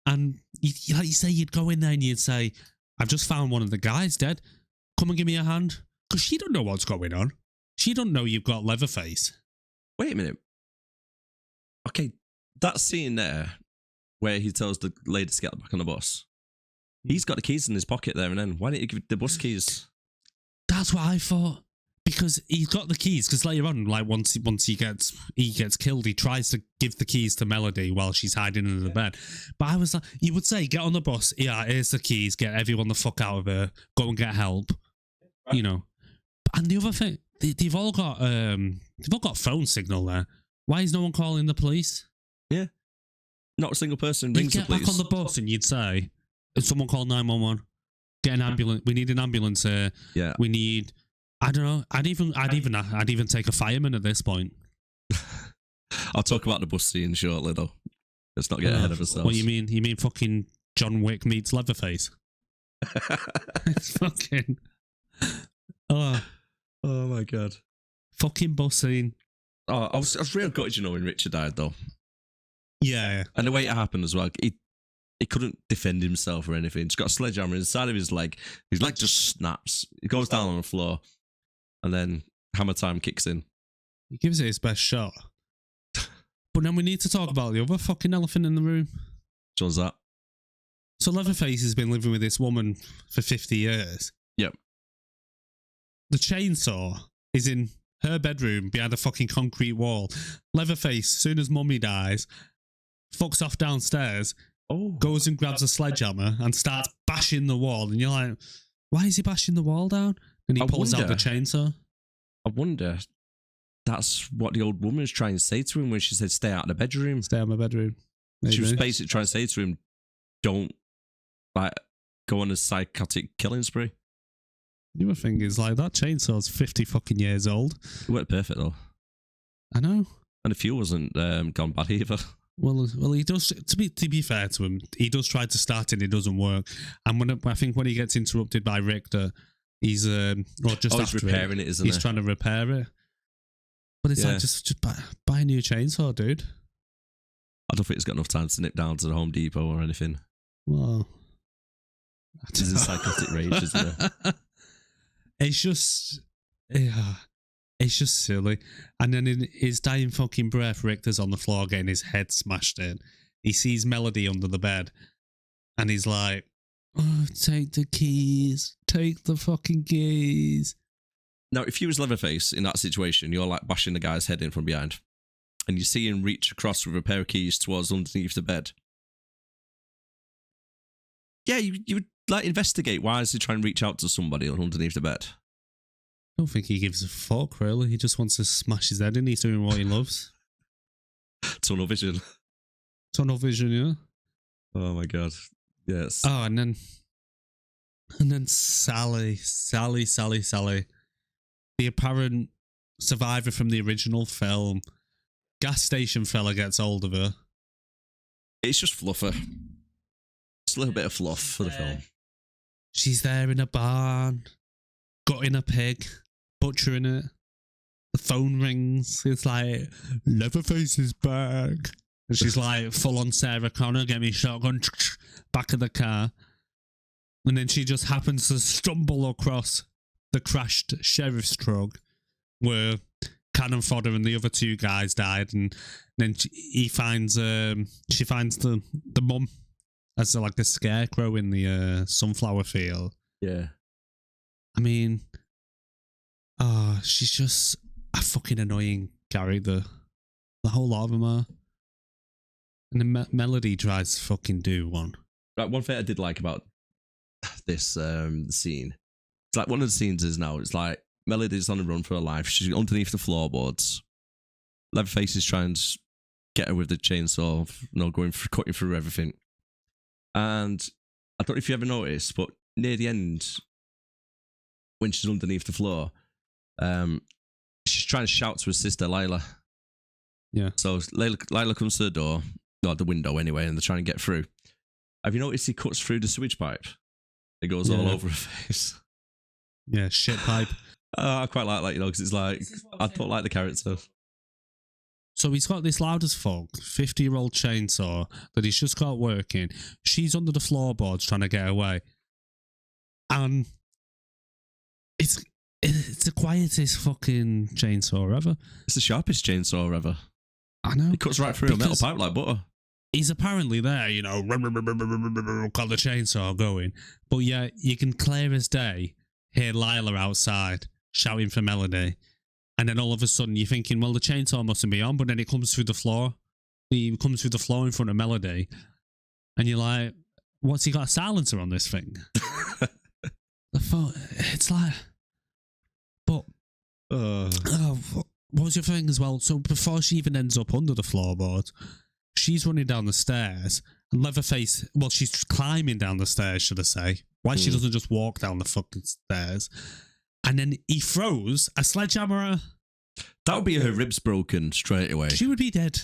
And like you say, you'd go in there and you'd say, I've just found one of the guys dead. Come and give me a hand. Because she don't know what's going on. She don't know you've got Leatherface. Wait a minute. Okay, that scene there where he tells the lady to get back on the bus. He's got the keys in his pocket there and then. Why didn't you give the bus keys? That's what I thought. Because he's got the keys. Because later on, like once he gets killed, he tries to give the keys to Melody while she's hiding under the bed. But I was like, you would say, get on the bus. Yeah, here's the keys. Get everyone the fuck out of here. Go and get help. You know. And the other thing, they've all got phone signal there. Why is no one calling the police? Yeah. Not a single person rings the police. Get back on the bus and you'd say, someone call 911. Get an ambulance. We need an ambulance here. Yeah. We need... I don't know. I'd even take a fireman at this point. I'll talk about the bus scene shortly, though. Let's not get ahead of ourselves. What you mean? You mean fucking John Wick meets Leatherface? It's fucking... Oh my god. Fucking bus scene. Oh, I was real gutted, you know, when Richard died, though. Yeah. And the way it happened as well, he couldn't defend himself or anything. He's got a sledgehammer inside of his leg. His leg just snaps. He goes down on the floor. And then hammer time kicks in. He gives it his best shot. But then we need to talk about the other fucking elephant in the room. Which one's that? So Leatherface has been living with this woman for 50 years. Yep. The chainsaw is in her bedroom behind a fucking concrete wall. Leatherface, as soon as mummy dies, fucks off downstairs, goes and grabs a sledgehammer and starts bashing the wall. And you're like, why is he bashing the wall down? And he pulls out the chainsaw. I wonder, that's what the old woman was trying to say to him when she said, "Stay out of the bedroom." Stay out of my bedroom. Maybe. She was basically trying to say to him, "Don't like go on a psychotic killing spree." The other thing is like that chainsaw's 50 fucking years old. It worked perfect though, I know. and the fuel wasn't gone bad either. Well, he does. To be fair to him, he does try to start it. It doesn't work. And I think when he gets interrupted by Richter, he's He's repairing it, isn't he? He's trying to repair it. But it's like just buy a new chainsaw, dude. I don't think he's got enough time to nip down to the Home Depot or anything. Well, He's in psychotic rage, isn't he? it's just silly. And then in his dying fucking breath, Richter's on the floor getting his head smashed in. He sees Melody under the bed, and he's like, "Oh, take the keys, take the fucking keys." Now, if you was Leatherface in that situation, you're like bashing the guy's head in from behind, and you see him reach across with a pair of keys towards underneath the bed. Yeah, you would like investigate. Why is he trying to reach out to somebody underneath the bed? I don't think he gives a fuck, really. He just wants to smash his head in. He's doing what he loves. Tunnel vision. Tunnel vision, yeah. Oh my god. Yes. Oh, and then Sally, the apparent survivor from the original film. Gas station fella gets hold of her. It's just fluffer. It's a little bit of fluff for the film. She's there in a barn, gutting a pig, butchering it. The phone rings. It's like, Leatherface is back. And she's like, full on Sarah Connor, get me shotgun, back of the car. And then she just happens to stumble across the crashed sheriff's truck where Cannon Fodder and the other two guys died. And then she finds the mum as like a scarecrow in the sunflower field. Yeah. I mean, she's just a fucking annoying character. The whole lot of them are. And then Melody tries to fucking do one. Right, one thing I did like about this scene, it's like one of the scenes is now, it's like Melody's on the run for her life. She's underneath the floorboards. Leatherface is trying to get her with the chainsaw, cutting through everything. And I don't know if you ever noticed, but near the end, when she's underneath the floor, she's trying to shout to her sister, Lila. Yeah. So Lila comes to the door, or the window anyway, and they're trying to get through. Have you noticed he cuts through the sewage pipe? It goes all over her face. Yeah, shit pipe. I quite like that, because it's like, I don't like the character. So he's got this loud as fuck 50-year-old chainsaw that he's just got working. She's under the floorboards trying to get away. And it's the quietest fucking chainsaw ever. It's the sharpest chainsaw ever. I know. It cuts right through a metal pipe like butter. He's apparently there, got the chainsaw going. But yeah, you can clear as day hear Lila outside shouting for Melody. And then all of a sudden you're thinking, well, the chainsaw mustn't be on, but then it comes through the floor. He comes through the floor in front of Melody. And you're like, what's he got a silencer on this thing? The phone, it's like, but what was your thing as well? So before she even ends up under the floorboard, she's running down the stairs, and Leatherface, well, she's climbing down the stairs, should I say? Why she doesn't just walk down the fucking stairs? And then he throws a sledgehammer at her. That would be her ribs broken straight away. She would be dead.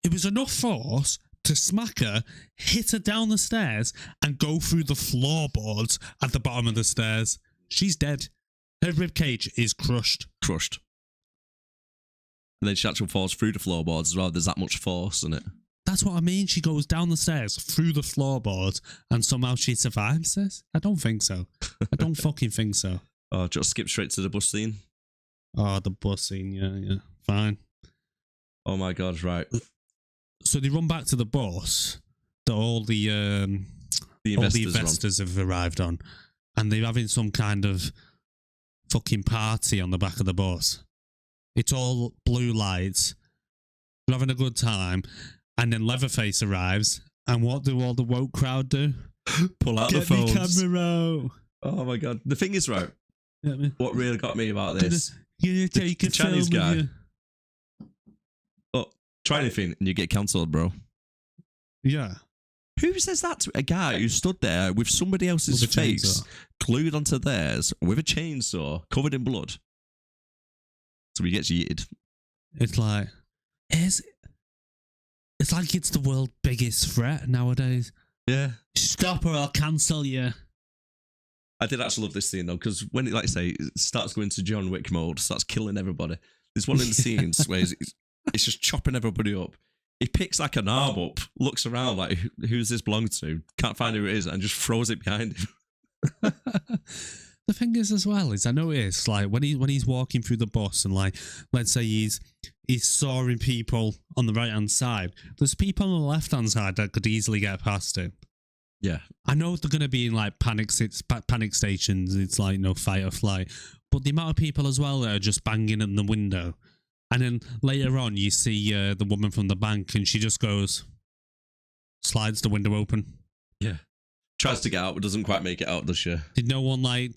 It was enough force to smack her, hit her down the stairs, and go through the floorboards at the bottom of the stairs. She's dead. Her ribcage is crushed. Crushed. And then she actually falls through the floorboards as well. There's that much force in it. That's what I mean. She goes down the stairs, through the floorboards, and somehow she survives this? I don't think so. I don't fucking think so. Oh, just skip straight to the bus scene. Oh, the bus scene, yeah. Fine. Oh my God, right. So they run back to the bus that all the investors have arrived on, and they're having some kind of fucking party on the back of the bus. It's all blue lights. They're having a good time, and then Leatherface arrives, and what do all the woke crowd do? Pull out the phones. Get the camera out. Oh my God. The thing is, right, what really got me about this You take a Chinese film guy. of Oh, try anything and you get cancelled, bro. Yeah. Who says that to a guy who stood there with somebody else's With a face chainsaw. glued onto theirs with a chainsaw covered in blood? So he gets yeeted. It's like, it's like it's the world's biggest threat nowadays. Yeah. Stop or I'll cancel you. I did actually love this scene though, because when it, like I say, it starts going to John Wick mode, starts killing everybody. There's one in the scenes where it's just chopping everybody up. He picks like an arm up, looks around like, who's this belong to? Can't find who it is, and just throws it behind him. The thing is, as well, is I notice like when he's walking through the bus and like, let's say he's sawing people on the right hand side. There's people on the left hand side that could easily get past him. Yeah. I know they're gonna be in like panic stations. It's like no fight or flight, but the amount of people as well that are just banging in the window. And then later on, you see the woman from the bank, and she just slides the window open. Yeah. Tries to get out, but doesn't quite make it out, does she? Did no one, like,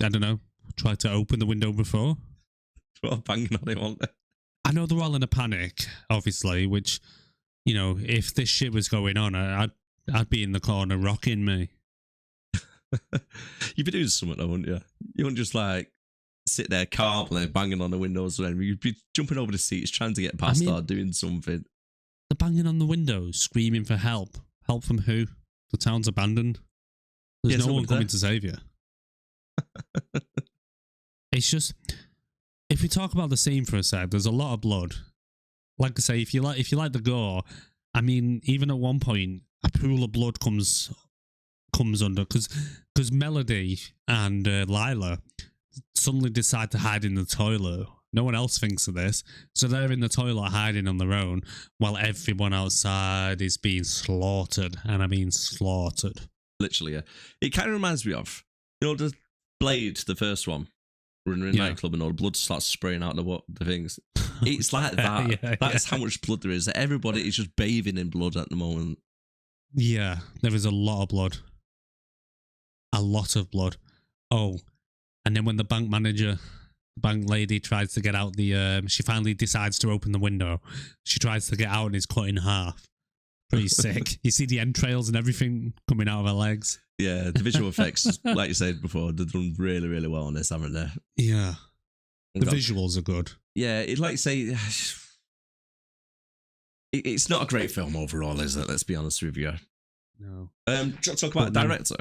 I don't know, try to open the window before? Well, banging on it, weren't they? I know they're all in a panic, obviously, which, you know, if this shit was going on, I'd be in the corner rocking me. You'd be doing something though, wouldn't you? You wouldn't just like sit there calmly banging on the windows or anything. You'd be jumping over the seats trying to get past or doing something. They're banging on the windows, screaming for help. Help from who? The town's abandoned. There's no one coming to save you. It's just, if we talk about the scene for a sec, there's a lot of blood. Like I say, if you like the gore, I mean, even at one point, a pool of blood comes under because Melody and Lila suddenly decide to hide in the toilet. No one else thinks of this, so they're in the toilet hiding on their own while everyone outside is being slaughtered, and I mean slaughtered. Literally, yeah. It kind of reminds me of, you know, the Blade, the first one, when we're in a nightclub and all the blood starts spraying out the things. It's like that. That's how much blood there is. Everybody is just bathing in blood at the moment. Yeah, there is a lot of blood. A lot of blood. Oh, and then when the bank lady tries to get out she finally decides to open the window. She tries to get out and is cut in half. Pretty sick. You see the entrails and everything coming out of her legs. Yeah, the visual effects, like you said before, they've done really, really well on this, haven't they? Yeah. The visuals are good. Yeah, it's like you say, it's not a great film overall, is it? Let's be honest with you. No. Do you want to talk about the director?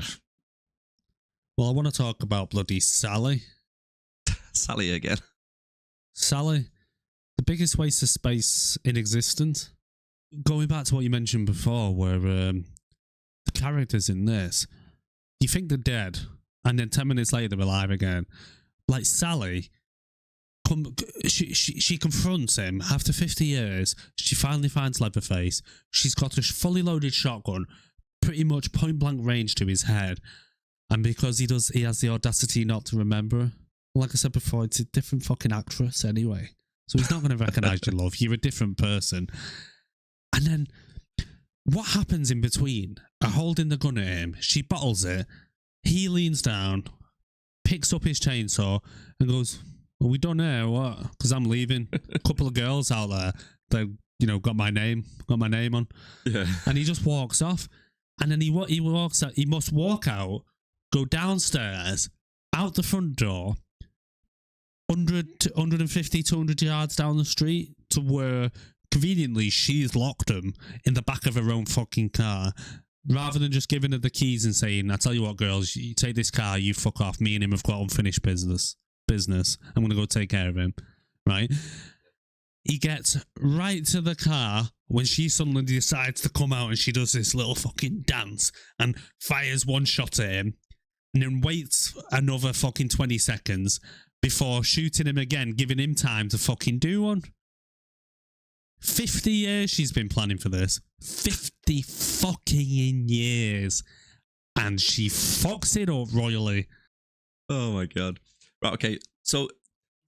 Well, I want to talk about bloody Sally. Sally again. Sally, the biggest waste of space in existence. Going back to what you mentioned before, where the characters in this, you think they're dead, and then 10 minutes later they're alive again. Like Sally, she confronts him after 50 years. She finally finds Leatherface. She's got a fully loaded shotgun, pretty much point blank range to his head, and because he has the audacity not to remember her. Like I said before, it's a different fucking actress anyway, so he's not going to recognise your love. You're a different person. And then what happens in between? Her holding the gun at him, she bottles it. He leans down, picks up his chainsaw, and goes, "Are we done here? What? Because I'm leaving." A couple of girls out there that got my name on. Yeah. And he just walks off. And then he walks out. He must walk out, go downstairs, out the front door, 150, 200 yards down the street to where conveniently she's locked him in the back of her own fucking car, rather than just giving her the keys and saying, "I tell you what, girls, you take this car, you fuck off. Me and him have got unfinished business. I'm going to go take care of him." Right? He gets right to the car when she suddenly decides to come out, and she does this little fucking dance and fires one shot at him, and then waits another fucking 20 seconds before shooting him again, giving him time to fucking do one. 50 years she's been planning for this. 50 fucking years. And she fucks it up royally. Oh my God. Right, okay. So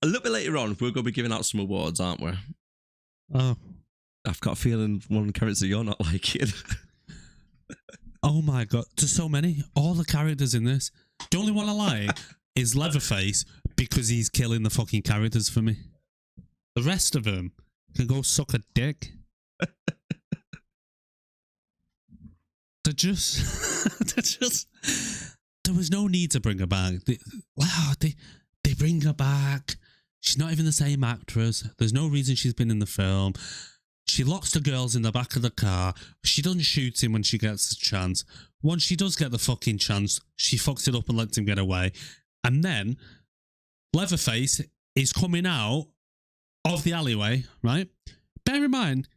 a little bit later on, we're going to be giving out some awards, aren't we? Oh. I've got a feeling one of the characters you're not liking. Oh my God. There's so many. All the characters in this. The only one I like is Leatherface Because he's killing the fucking characters for me. The rest of them can go suck a dick. They're just. There was no need to bring her back. They bring her back. She's not even the same actress. There's no reason she's been in the film. She locks the girls in the back of the car. She doesn't shoot him when she gets the chance. Once she does get the fucking chance, she fucks it up and lets him get away. And then Leatherface is coming out of the alleyway, right? Bear in mind,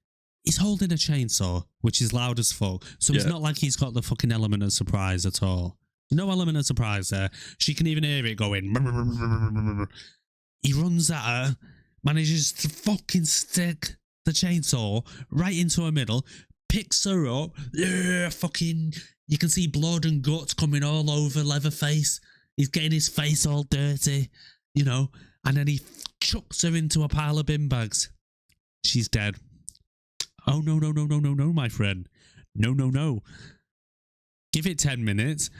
he's holding a chainsaw, which is loud as fuck. So it's not like he's got the fucking element of surprise at all. No element of surprise there. She can even hear it going. He runs at her, manages to fucking stick the chainsaw right into her middle, picks her up. Fucking, you can see blood and guts coming all over Leatherface. He's getting his face all dirty, you know, and then he chucks her into a pile of bin bags. She's dead. Oh, no, my friend. No. Give it 10 minutes.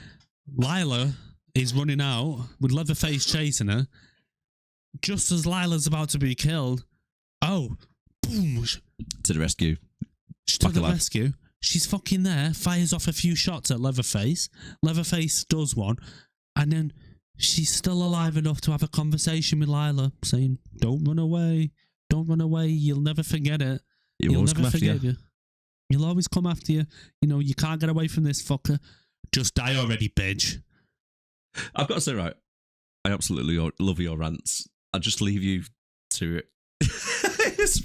Lila is running out with Leatherface chasing her. Just as Lila's about to be killed, boom. To the rescue. To the rescue. She's fucking there, fires off a few shots at Leatherface. Leatherface does one, and then she's still alive enough to have a conversation with Lila, saying, don't run away, you'll never forget it. You'll never forget you. You'll always come after you. You know, you can't get away from this fucker. Just die already, bitch. I've got to say, right, I absolutely love your rants. I'll just leave you to it.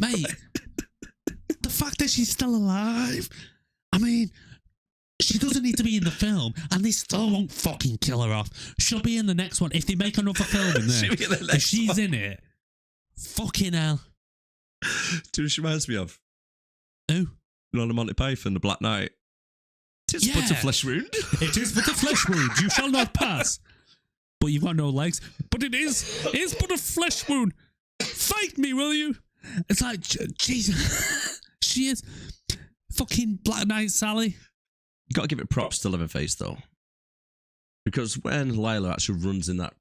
Mate, the fact that she's still alive, I mean, she doesn't need to be in the film, and they still won't fucking kill her off. She'll be in the next one. If they make another film in there, if she's in it, fucking hell. Do you know what she reminds me of? Who? On the Monty Python, the Black Knight. Tis but a flesh wound. It is but a flesh wound. You shall not pass. But you've got no legs. But it is but a flesh wound. Fight me, will you? It's like, Jesus. She is fucking Black Knight Sally. You got to give it props to Leatherface, though. Because when Lila actually runs in that...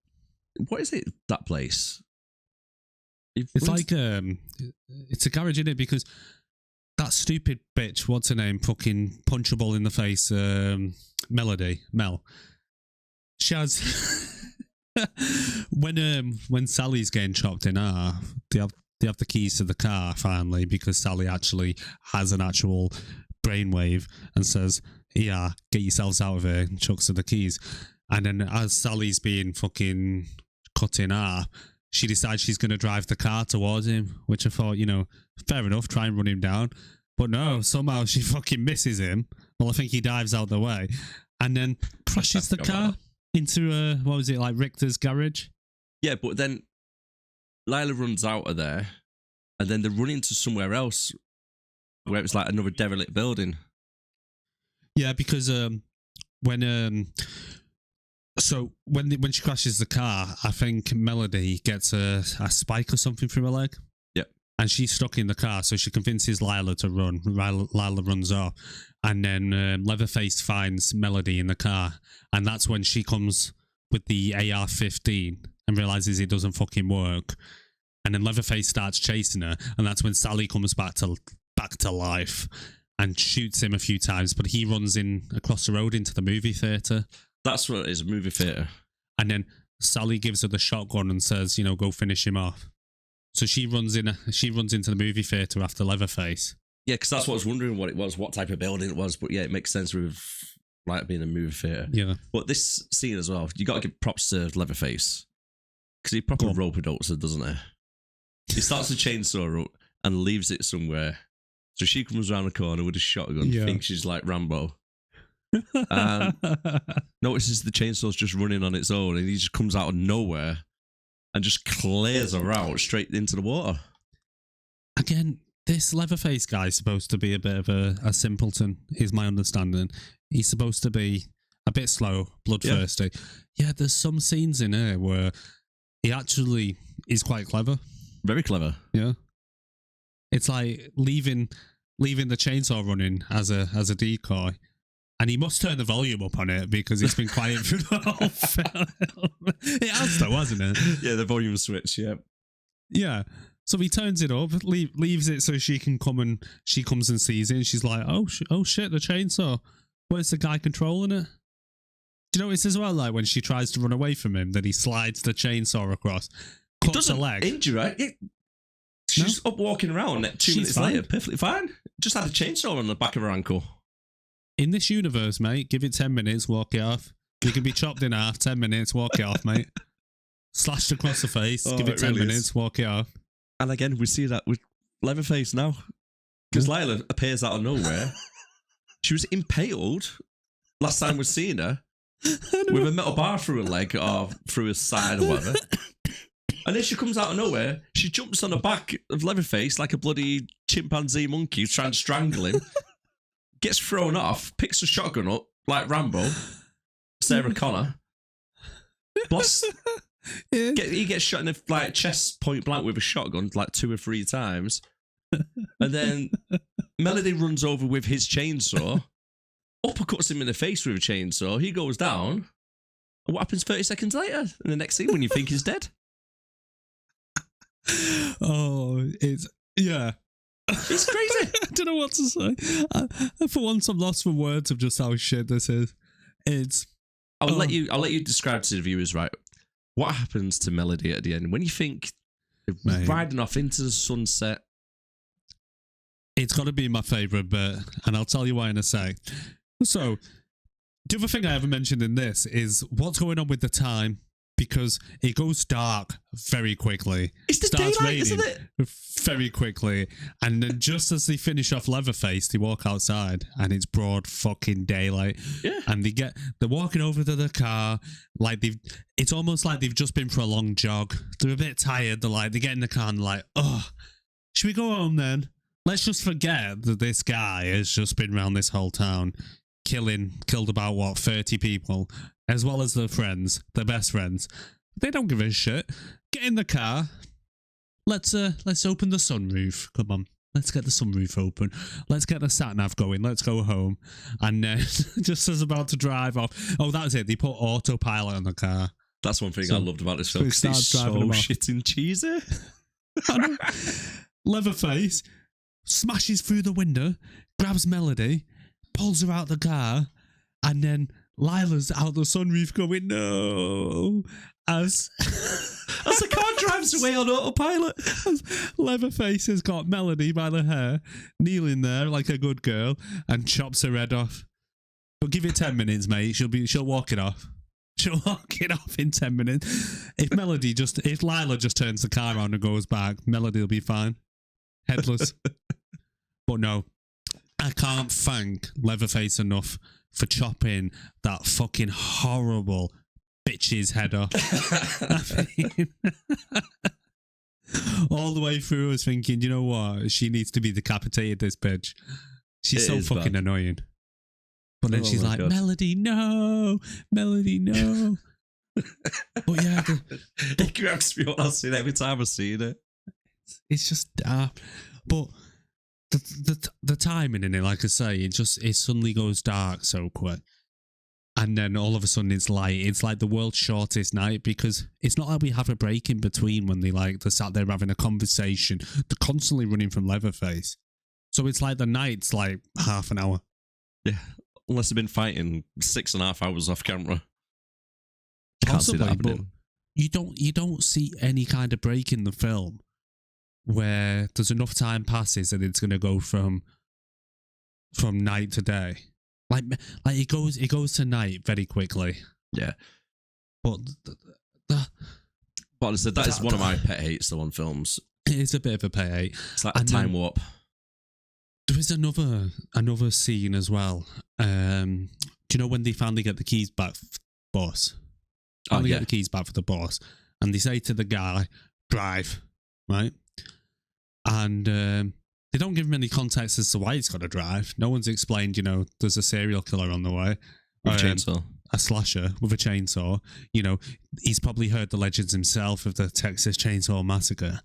What is it, that place? It's like, it's a garage, isn't it? Because that stupid bitch, what's her name? Fucking punchable in the face, Mel. She has... when Sally's getting chopped in half, they have the keys to the car finally, because Sally actually has an actual brainwave and says, yeah, get yourselves out of here, and chucks her the keys. And then as Sally's being fucking cut in half, she decides she's going to drive the car towards him, which I thought, you know, fair enough, try and run him down. But no, somehow she fucking misses him. Well, I think he dives out the way and then crashes the car into what was it, like Richter's garage? Yeah, but then Lila runs out of there and then they run into somewhere else where it was like another derelict building. Yeah, because when she crashes the car, I think Melody gets a spike or something through her leg. Yep. And she's stuck in the car, so she convinces Lila to run. Lila runs off. And then Leatherface finds Melody in the car. And that's when she comes with the AR-15 and realizes it doesn't fucking work. And then Leatherface starts chasing her. And that's when Sally comes back to life and shoots him a few times. But he runs in across the road into the movie theatre. That's what it is, a movie theatre. And then Sally gives her the shotgun and says, you know, go finish him off. So she runs into the movie theatre after Leatherface. Yeah, because that's what I was wondering what it was, what type of building it was. But yeah, it makes sense with like being a movie theatre. Yeah. But this scene as well, you got to give props to Leatherface. Because he proper rope adults her, doesn't he? He starts the chainsaw up and leaves it somewhere. So she comes around the corner with a shotgun, thinks she's like Rambo. Notices the chainsaw's just running on its own and he just comes out of nowhere and just clears her out straight into the water. Again, this Leatherface guy is supposed to be a bit of a simpleton, is my understanding. He's supposed to be a bit slow, bloodthirsty. Yeah, there's some scenes in here where he actually is quite clever. Very clever. Yeah. It's like leaving the chainsaw running as a decoy And he must turn the volume up on it because it's been quiet through the whole film. It has though, hasn't it? Yeah, the volume switch, yeah. Yeah. So he turns it up, leaves it so she comes and sees it, and she's like, oh shit, the chainsaw. Where's the guy controlling it? Do you notice as well, like when she tries to run away from him, that he slides the chainsaw across, cuts a leg. Injure her. She's up walking around 2 minutes fine. later, perfectly fine. Just had a chainsaw on the back of her ankle. In this universe, mate, give it 10 minutes, walk it off. You can be chopped in half, 10 minutes, walk it off, mate. Slashed across the face, give it 10 minutes, walk it off. And again, we see that with Leatherface now. Because Lila appears out of nowhere. She was impaled last time we've seen her with a metal bar through her leg or through her side or whatever. And then she comes out of nowhere. She jumps on the back of Leatherface like a bloody chimpanzee monkey trying to strangle him. Gets thrown off, picks a shotgun up like Rambo, Sarah Connor. Boss, he gets shot in the chest point blank with a shotgun like 2 or 3 times. And then Melody runs over with his chainsaw, uppercuts him in the face with a chainsaw. He goes down. And what happens 30 seconds later? And the next scene when you think he's dead? Oh, yeah. It's crazy. I don't know what to say. For once, I'm lost for words of just how shit this is. I'll let you describe to the viewers, right? What happens to Melody at the end when you think they're riding off into the sunset? It's got to be my favourite bit, and I'll tell you why in a sec. So, the other thing I haven't mentioned in this is what's going on with the time, because it goes dark very quickly. It's the daylight, isn't it? Very quickly. And then just as they finish off Leatherface, they walk outside and it's broad fucking daylight. Yeah. And they're walking over to the car, like it's almost like they've just been for a long jog. They're a bit tired. They get in the car and they're like, oh, should we go home then? Let's just forget that this guy has just been around this whole town, killed about 30 people, as well as their friends, their best friends. They don't give a shit. Get in the car. Let's open the sunroof. Come on, let's get the sunroof open. Let's get the sat nav going. Let's go home. And then just as about to drive off, oh, that was it. They put autopilot on the car. That's one thing I loved about this film. It's so shit and cheesy. Leatherface smashes through the window, grabs Melody, pulls her out the car, and then Lila's out the sunroof going, no. As the car drives away on autopilot. Leatherface has got Melody by the hair, kneeling there like a good girl, and chops her head off. But give it 10 minutes, mate. She'll walk it off. She'll walk it off in 10 minutes. If Lila just turns the car around and goes back, Melody will be fine. Headless. But no, I can't thank Leatherface enough for chopping that fucking horrible bitch's head off. All the way through, I was thinking, you know what? She needs to be decapitated, this bitch. She's so fucking annoying. But then she's like, God. Melody, no! Melody, no! But yeah, it grabs me what I've seen every time I've seen it. It's just but the timing in it, like I say, it suddenly goes dark so quick, and then all of a sudden it's light. It's like the world's shortest night, because it's not like we have a break in between when they're sat there having a conversation. They're constantly running from Leatherface, so it's like the night's like half an hour. Yeah, unless they've been fighting 6.5 hours off camera. Possibly, but you don't see any kind of break in the film where there's enough time passes and it's going to go from night to day. Like it goes to night very quickly. Yeah. But I said that is one of my pet hates on films. It is a bit of a pet hate. It's like a time warp. There is another scene as well. Do you know when they finally get the keys back for the boss? Get the keys back for the boss, and they say to the guy, drive, right? And they don't give him any context as to why he's got to drive. No one's explained, there's a serial killer on the way. With a chainsaw. A slasher with a chainsaw. He's probably heard the legends himself of the Texas Chainsaw Massacre.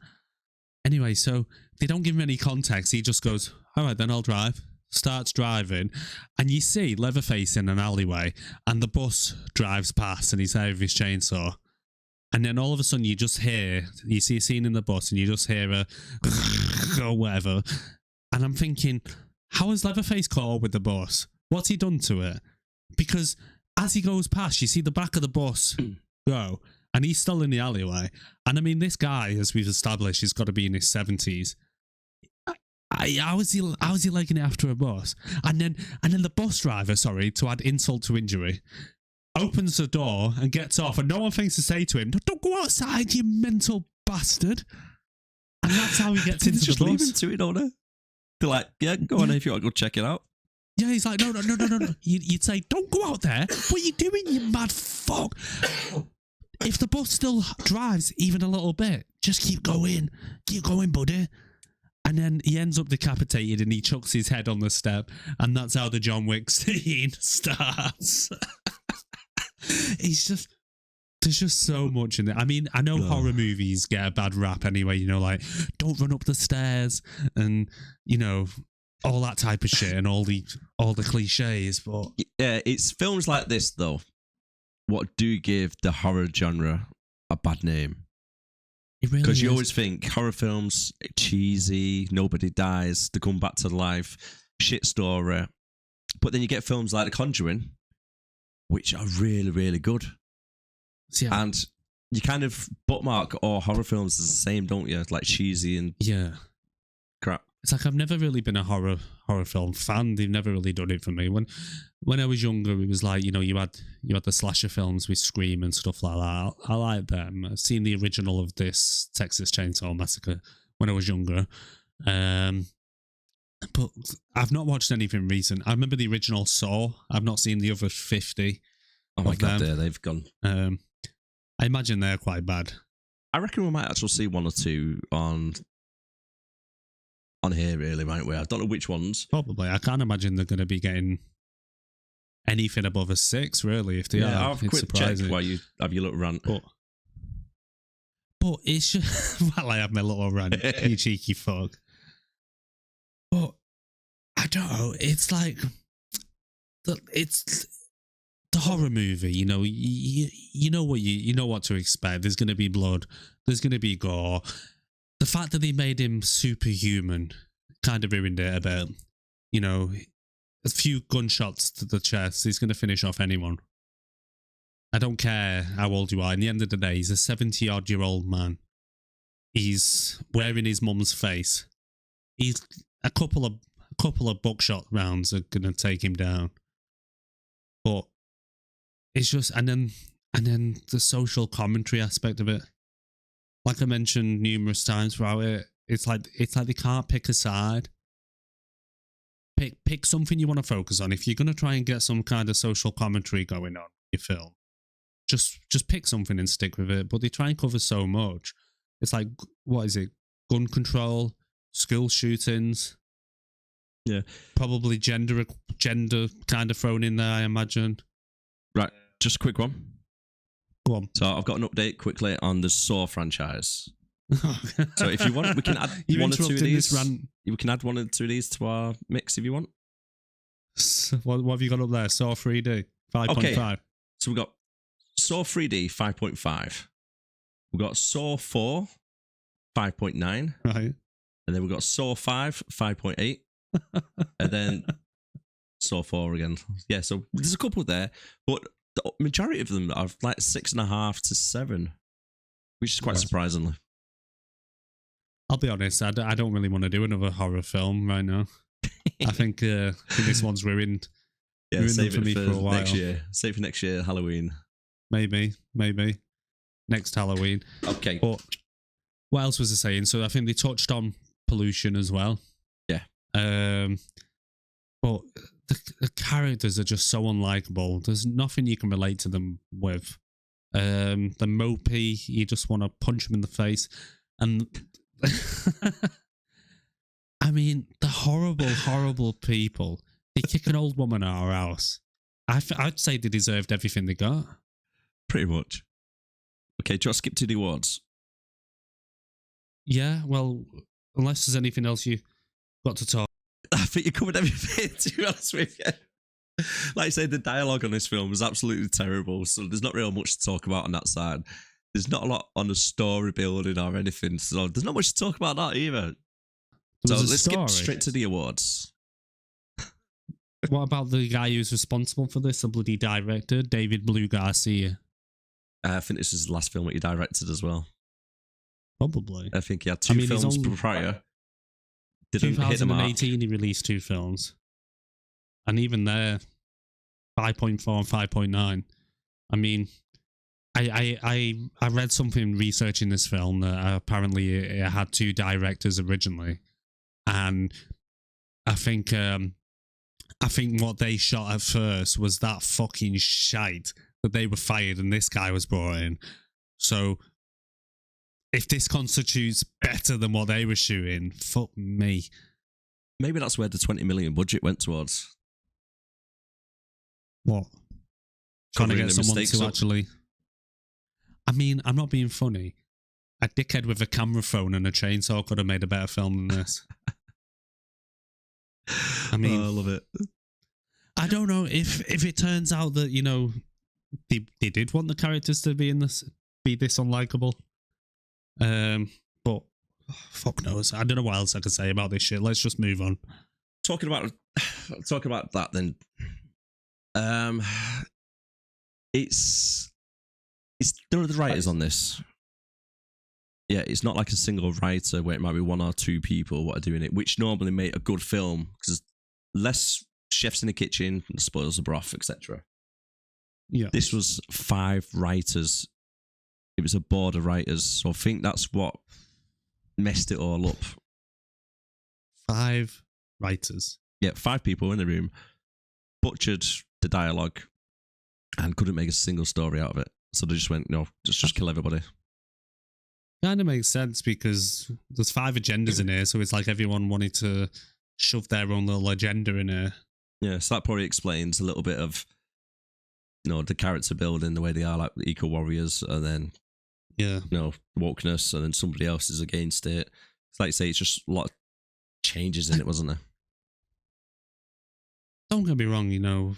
Anyway, so they don't give him any context. He just goes, all right, then I'll drive. starts driving, and you see Leatherface in an alleyway, and the bus drives past, and he's there with his chainsaw. And then all of a sudden, you see a scene in the bus, and you just hear a or whatever. And I'm thinking, how has Leatherface caught up with the bus? What's he done to it? Because as he goes past, you see the back of the bus go, and he's still in the alleyway. And I mean, this guy, as we've established, he's got to be in his 70s. How is he legging it after a bus? And then the bus driver, sorry, to add insult to injury, opens the door and gets off, and no one thinks to say to him, "Don't go outside, you mental bastard." And that's how he gets into the bus. Leave him to it, don't they? They're like, "Yeah, go on if you want to go check it out." Yeah, he's like, no. You'd say, "Don't go out there. What are you doing, you mad fuck?" If the bus still drives even a little bit, just keep going, buddy. And then he ends up decapitated, and he chucks his head on the step, and that's how the John Wick scene starts. There's just so much in it. I mean, I know horror movies get a bad rap anyway, like, don't run up the stairs and, all that type of shit and all the cliches, but yeah, it's films like this though what do give the horror genre a bad name. It really because you is. always think horror films cheesy, nobody dies, they come back to life, shit story. But then you get films like The Conjuring, which are really, really good. Yeah. And you kind of bookmark all horror films as the same, don't you? Like cheesy and crap. It's like I've never really been a horror film fan. They've never really done it for me. When I was younger, it was like, you had the slasher films with Scream and stuff like that. I like them. I've seen the original of this Texas Chainsaw Massacre when I was younger. But I've not watched anything recent. I remember the original Saw. I've not seen the other 50. Oh my God, they've gone. I imagine they're quite bad. I reckon we might actually see one or two on here, really, might we? I don't know which ones. Probably. I can't imagine they're going to be getting anything above a 6, really, if they are. I'll have a quick check while you have your little rant. But it's just... while I have my little rant, you cheeky fuck. But I don't know. It's like... It's the horror movie, you know what to expect. There's going to be blood. There's going to be gore. The fact that they made him superhuman kind of ruined it a bit. A few gunshots to the chest, he's going to finish off anyone. I don't care how old you are. In the end of the day, he's a 70-odd-year-old man. He's wearing his mum's face. He's a couple of buckshot rounds are going to take him down. But it's just, and then the social commentary aspect of it. Like I mentioned numerous times throughout it, it's like they can't pick a side. Pick something you want to focus on. If you're going to try and get some kind of social commentary going on in your film, just pick something and stick with it. But they try and cover so much. It's like, what is it? Gun control, school shootings. Yeah. Probably gender kind of thrown in there, I imagine. Right, just a quick one. Go on. So I've got an update quickly on the Saw franchise. So if you want, we can add one or two of these. We can add one or two of these to our mix if you want. What have you got up there? Saw 3D 5.5. Okay. So we've got Saw 3D 5.5. We've got Saw 4 5.9. Right. And then we've got Saw 5 5.8. And then Saw 4 again. Yeah, so there's a couple there, but the majority of them are like 6.5 to 7, which is quite surprisingly. I'll be honest, I don't really want to do another horror film right now. I think this one's ruined. Yeah, save for me for a while. Next year. Save for next year, Halloween. Maybe. Next Halloween. Okay. But what else was I saying? So I think they touched on pollution as well. Yeah. But the characters are just so unlikable. There's nothing you can relate to them with. The mopey, you just want to punch him in the face. And I mean, the horrible people. They kick an old woman out of our house. I'd say they deserved everything they got. Pretty much. Okay, do you want to skip to the awards? Yeah, well, unless there's anything else you got to talk. think you covered everything, to be honest with you. Like I said, the dialogue on this film was absolutely terrible, so there's not really much to talk about on that side. There's not a lot on the story building or anything, so there's not much to talk about that either. So let's get straight to the awards. What about the guy who's responsible for this, the bloody director, David Blue Garcia? I think this is the last film that he directed as well. Probably. I think he had two films prior. Didn't hit the mark. 2018, he released 2 films. And even there, 5.4 and 5.9. I mean, I read something researching this film that apparently it had 2 directors originally. And I think what they shot at first was that fucking shite that they were fired and this guy was brought in. So if this constitutes better than what they were shooting, fuck me. Maybe that's where the 20 million budget went towards. What? Trying to get someone to actually... I mean, I'm not being funny. A dickhead with a camera phone and a chainsaw could have made a better film than this. I mean... I love it. I don't know if it turns out that, you know, they did want the characters to be this unlikable. But fuck knows. I don't know what else I can say about this shit. Let's just move on. Talking about that then. It's there are the writers on this. Yeah, it's not like a single writer where it might be 1 or 2 people what are doing it, which normally make a good film because less chefs in the kitchen, spoils the broth, etc. Yeah, this was 5 writers. It was a board of writers, so I think that's what messed it all up. 5 writers. Yeah, 5 people in the room, butchered the dialogue, and couldn't make a single story out of it. So they just went, no, just kill everybody. Kind of makes sense because there's 5 agendas in here, so it's like everyone wanted to shove their own little agenda in here. Yeah, so that probably explains a little bit of, you know, the character building, the way they are, like the eco warriors, and then, yeah, you know, wokeness, and then somebody else is against it. It's like, say, it's just a lot of changes in it, wasn't there? Don't get me wrong, you know,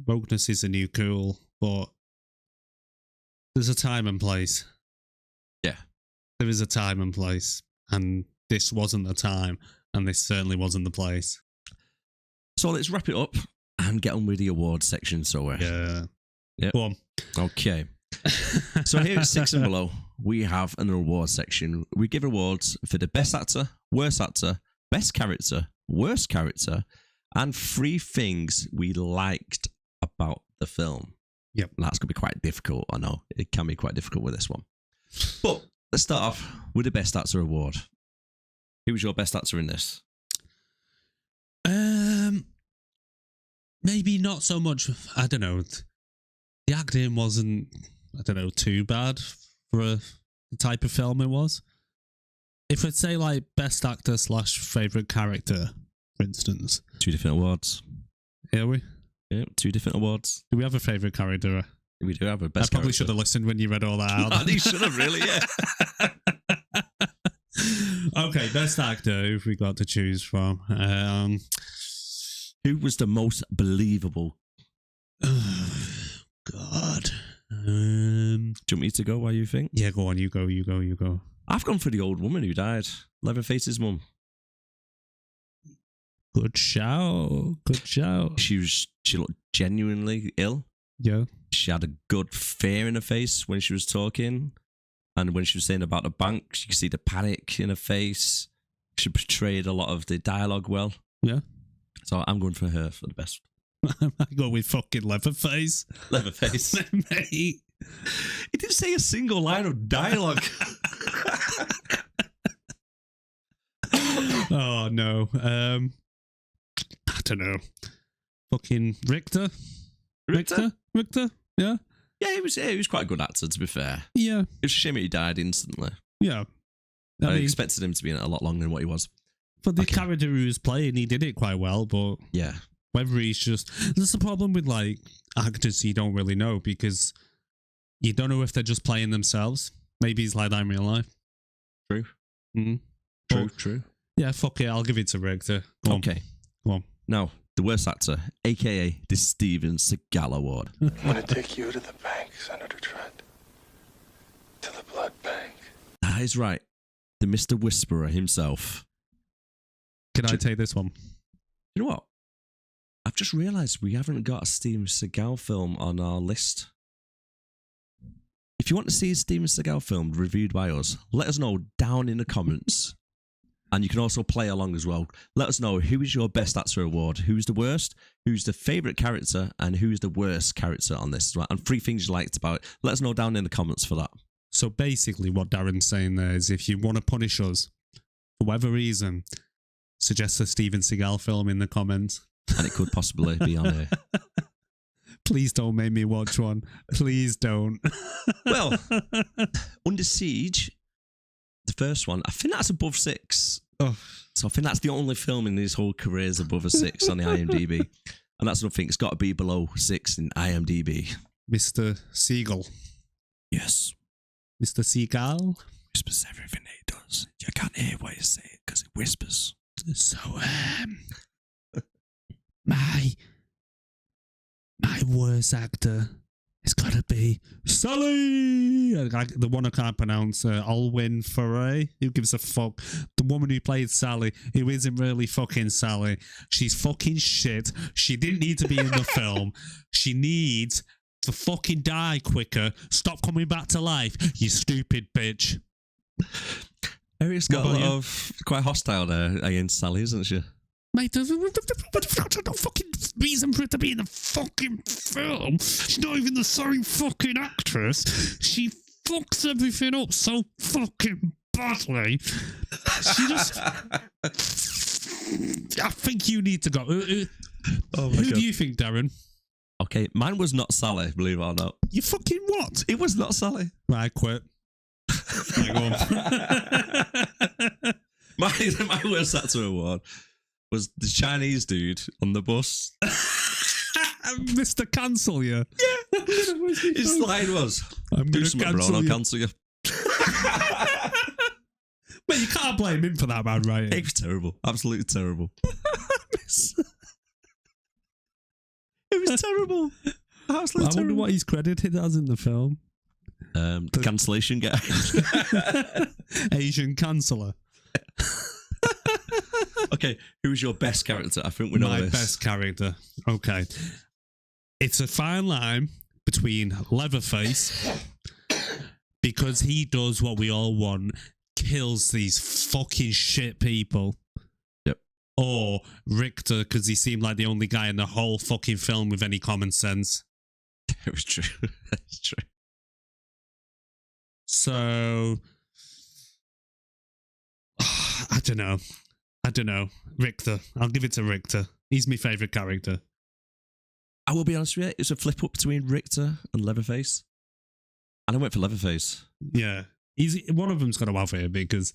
wokeness is the new cool, but there's a time and place. Yeah. There is a time and place, and this wasn't the time, and this certainly wasn't the place. So let's wrap it up and get on with the awards section. So yeah. Go on. Okay. So here at 6 and Below, we have an award section. We give awards for the best actor, best character, worst character, and 3 things we liked about the film. Yep. That's going to be quite difficult. I know it can be quite difficult with this one. But let's start off with the best actor award. Who was your best actor in this? Maybe not so much. I don't know. The acting wasn't, I don't know, too bad for the type of film it was. If I'd say like best actor / favourite character, for instance. 2 different awards. Here we? Yeah, 2 different awards. Do we have a favourite character? We do have a best I probably character. should have listened when you read all that out. You should have really, yeah. Okay, best actor, who have we got to choose from? Who was the most believable? God. Do you want me to go while you think? Yeah, go on, you go. I've gone for the old woman who died. Leatherface's mum. Good shout. She looked genuinely ill. Yeah. She had a good fear in her face when she was talking. And when she was saying about the bank, you could see the panic in her face. She portrayed a lot of the dialogue well. Yeah. So I'm going for her for the best. I go with fucking Leatherface. Leatherface. Mate. He didn't say a single line of dialogue. Oh, no. I don't know. Fucking Richter? Richter? Yeah? Yeah, he was quite a good actor, to be fair. Yeah. It's a shame he died instantly. Yeah. I expected him to be in it a lot longer than what he was. For the character he was playing, he did it quite well, but yeah, whether he's just... There's the problem with, like, actors you don't really know, because you don't know if they're just playing themselves. Maybe he's like that in real life. True. Mm-hmm. True. Yeah, fuck it, I'll give it to Richter. Go okay. Go on. Now, the worst actor, aka the Steven Seagal Award. I'm gonna take you to the bank, Senator Trent. To the blood bank. That is right. The Mr. Whisperer himself. Can I take this one? You know what? I've just realised we haven't got a Steven Seagal film on our list. If you want to see a Steven Seagal film reviewed by us, let us know down in the comments. And you can also play along as well. Let us know who is your best actor award, who's the worst, who's the favourite character, and who's the worst character on this. Right? And 3 things you liked about it. Let us know down in the comments for that. So basically what Darren's saying there is if you want to punish us, for whatever reason, suggest a Steven Seagal film in the comments. And it could possibly be on here. Please don't make me watch one. Please don't. Well, Under Siege, the first one, I think that's above 6. Oh. So I think that's the only film in his whole career is above a 6 on the IMDb. And that's nothing. It's got to be below 6 in IMDb. Mr. Seagal. Yes. Mr. Seagal? Whispers everything he does. You can't hear what he's saying because it whispers. So, my worst actor has got to be Sally. The one I can't pronounce, Alwyn Foray. Who gives a fuck? The woman who played Sally, who isn't really fucking Sally. She's fucking shit. She didn't need to be in the film. She needs to fucking die quicker. Stop coming back to life, you stupid bitch. Eric's got a lot of quite hostile there against Sally, isn't she? Mate, there's no fucking reason for her to be in the fucking film. She's not even the same fucking actress. She fucks everything up so fucking badly. She just... I think you need to go. Oh Who do you think, Darren? Okay, mine was not Sally, believe it or not. You fucking what? It was not Sally. Right, I quit. Right, go on. My worst actor award was the Chinese dude on the bus. Mr. Cancel you. Yeah. His line was, I'm do going to something, bro, cancel and I'll you. cancel you. Mate, you can't blame him for that, man, right? It was terrible. Absolutely terrible. It was terrible. Absolutely I wonder terrible. what he's credited as in the film. The cancellation guy. Asian canceller. Okay, who's your best character? I think we know My this. best character. Okay. It's a fine line between Leatherface, because he does what we all want, kills these fucking shit people. Yep. Or Richter, because he seemed like the only guy in the whole fucking film with any common sense. It was true. It's true. So, I don't know. Richter. I'll give it to Richter. He's my favourite character. I will be honest with you, it's a flip up between Richter and Leatherface. And I went for Leatherface. Yeah. One of them's got to have it because,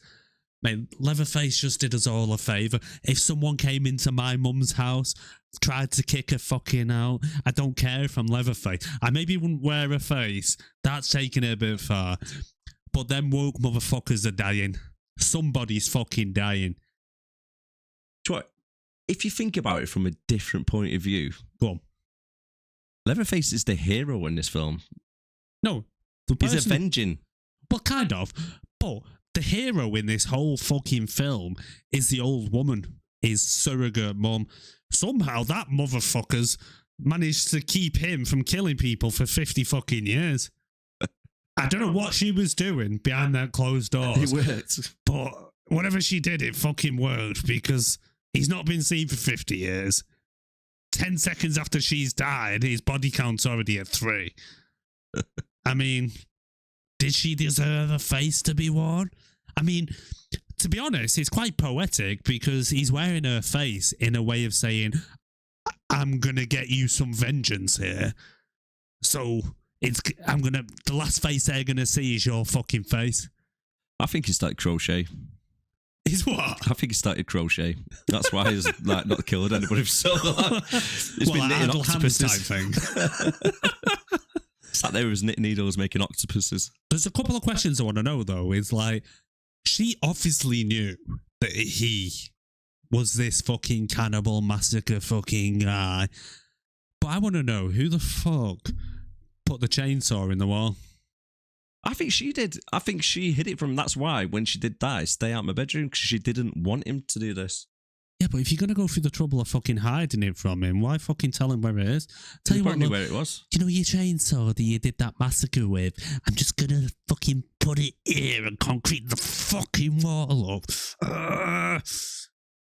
mate, Leatherface just did us all a favour. If someone came into my mum's house, tried to kick her fucking out, I don't care if I'm Leatherface. I maybe wouldn't wear a face. That's taking it a bit far. But them woke motherfuckers are dying. Somebody's fucking dying. What? If you think about it from a different point of view, Go on. Leatherface is the hero in this film. No. He's avenging. Well, kind of. But the hero in this whole fucking film is the old woman, his surrogate mum. Somehow that motherfucker's managed to keep him from killing people for 50 fucking years. I don't know what she was doing behind that closed doors. It worked. But whatever she did, it fucking worked because he's not been seen for 50 years. 10 seconds after she's died, his body count's already at 3. I mean, did she deserve a face to be worn? I mean, to be honest, it's quite poetic because he's wearing her face in a way of saying, I'm going to get you some vengeance here. So the last face they're going to see is your fucking face. I think he started crochet. Is what? I think he started crochet. That's why he's like not killed anybody for so long. He's been knitting idle hands octopuses. type thing. Sat there with his knitting needles making octopuses. There's a couple of questions I want to know though. It's like, she obviously knew that he was this fucking cannibal massacre fucking guy. But I want to know who the fuck put the chainsaw in the wall. I think she did. I think she hid it from. That's why when she did die, stay out of my bedroom because she didn't want him to do this. Yeah, but if you're gonna go through the trouble of fucking hiding it from him, why fucking tell him where it is? Tell you what, Knew look, where it was. you know your chainsaw that you did that massacre with? I'm just gonna fucking put it here and concrete the fucking wall up.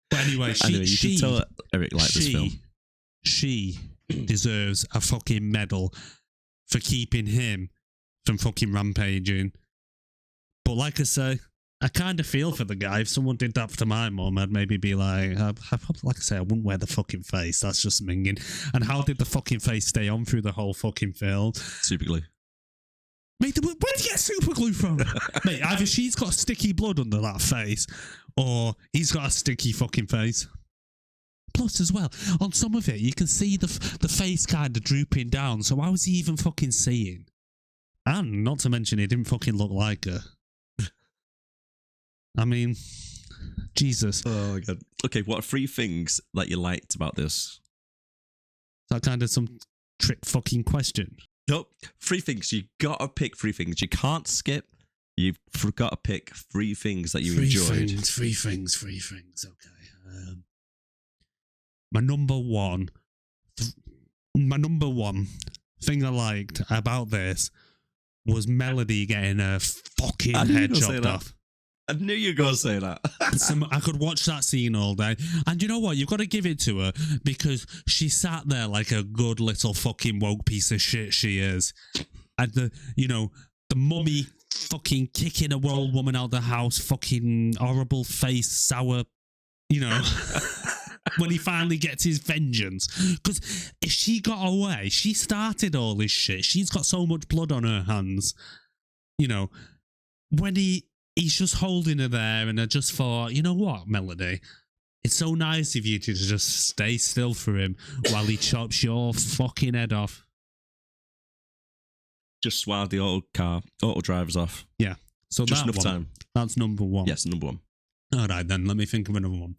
But anyway, You did tell Erik liked this film. She deserves a fucking medal for keeping him from fucking rampaging. But like I say, I kind of feel for the guy. If someone did that to my mum, I'd maybe be like, like I say, I wouldn't wear the fucking face. That's just minging. And how did the fucking face stay on through the whole fucking film? Super glue. Mate, where did you get super glue from? Mate, either she's got sticky blood under that face, or he's got a sticky fucking face. Plus, as well, on some of it, you can see the face kind of drooping down. So how was he even fucking seeing? And not to mention, he didn't fucking look like her. I mean, Jesus. Oh my god. Okay, what are 3 things that you liked about this? Is that kind of some trick fucking question? Nope. 3 things. You gotta pick 3 things. You can't skip. You've got to pick 3 things that you enjoyed. Three things. Okay. My number one thing I liked about this was Melody getting her fucking head chopped off. I knew you were going to say that. I could watch that scene all day. And you know what? You've got to give it to her because she sat there like a good little fucking woke piece of shit she is. And the mummy fucking kicking a old woman out of the house, fucking horrible face, sour, when he finally gets his vengeance. Because if she got away, she started all this shit. She's got so much blood on her hands. When he's just holding her there, and I just thought, you know what, Melody? It's so nice of you to just stay still for him while he chops your fucking head off. Just swab the auto drivers off. Yeah. So just enough time. That's number one. Yes, number one. All right, then. Let me think of another one.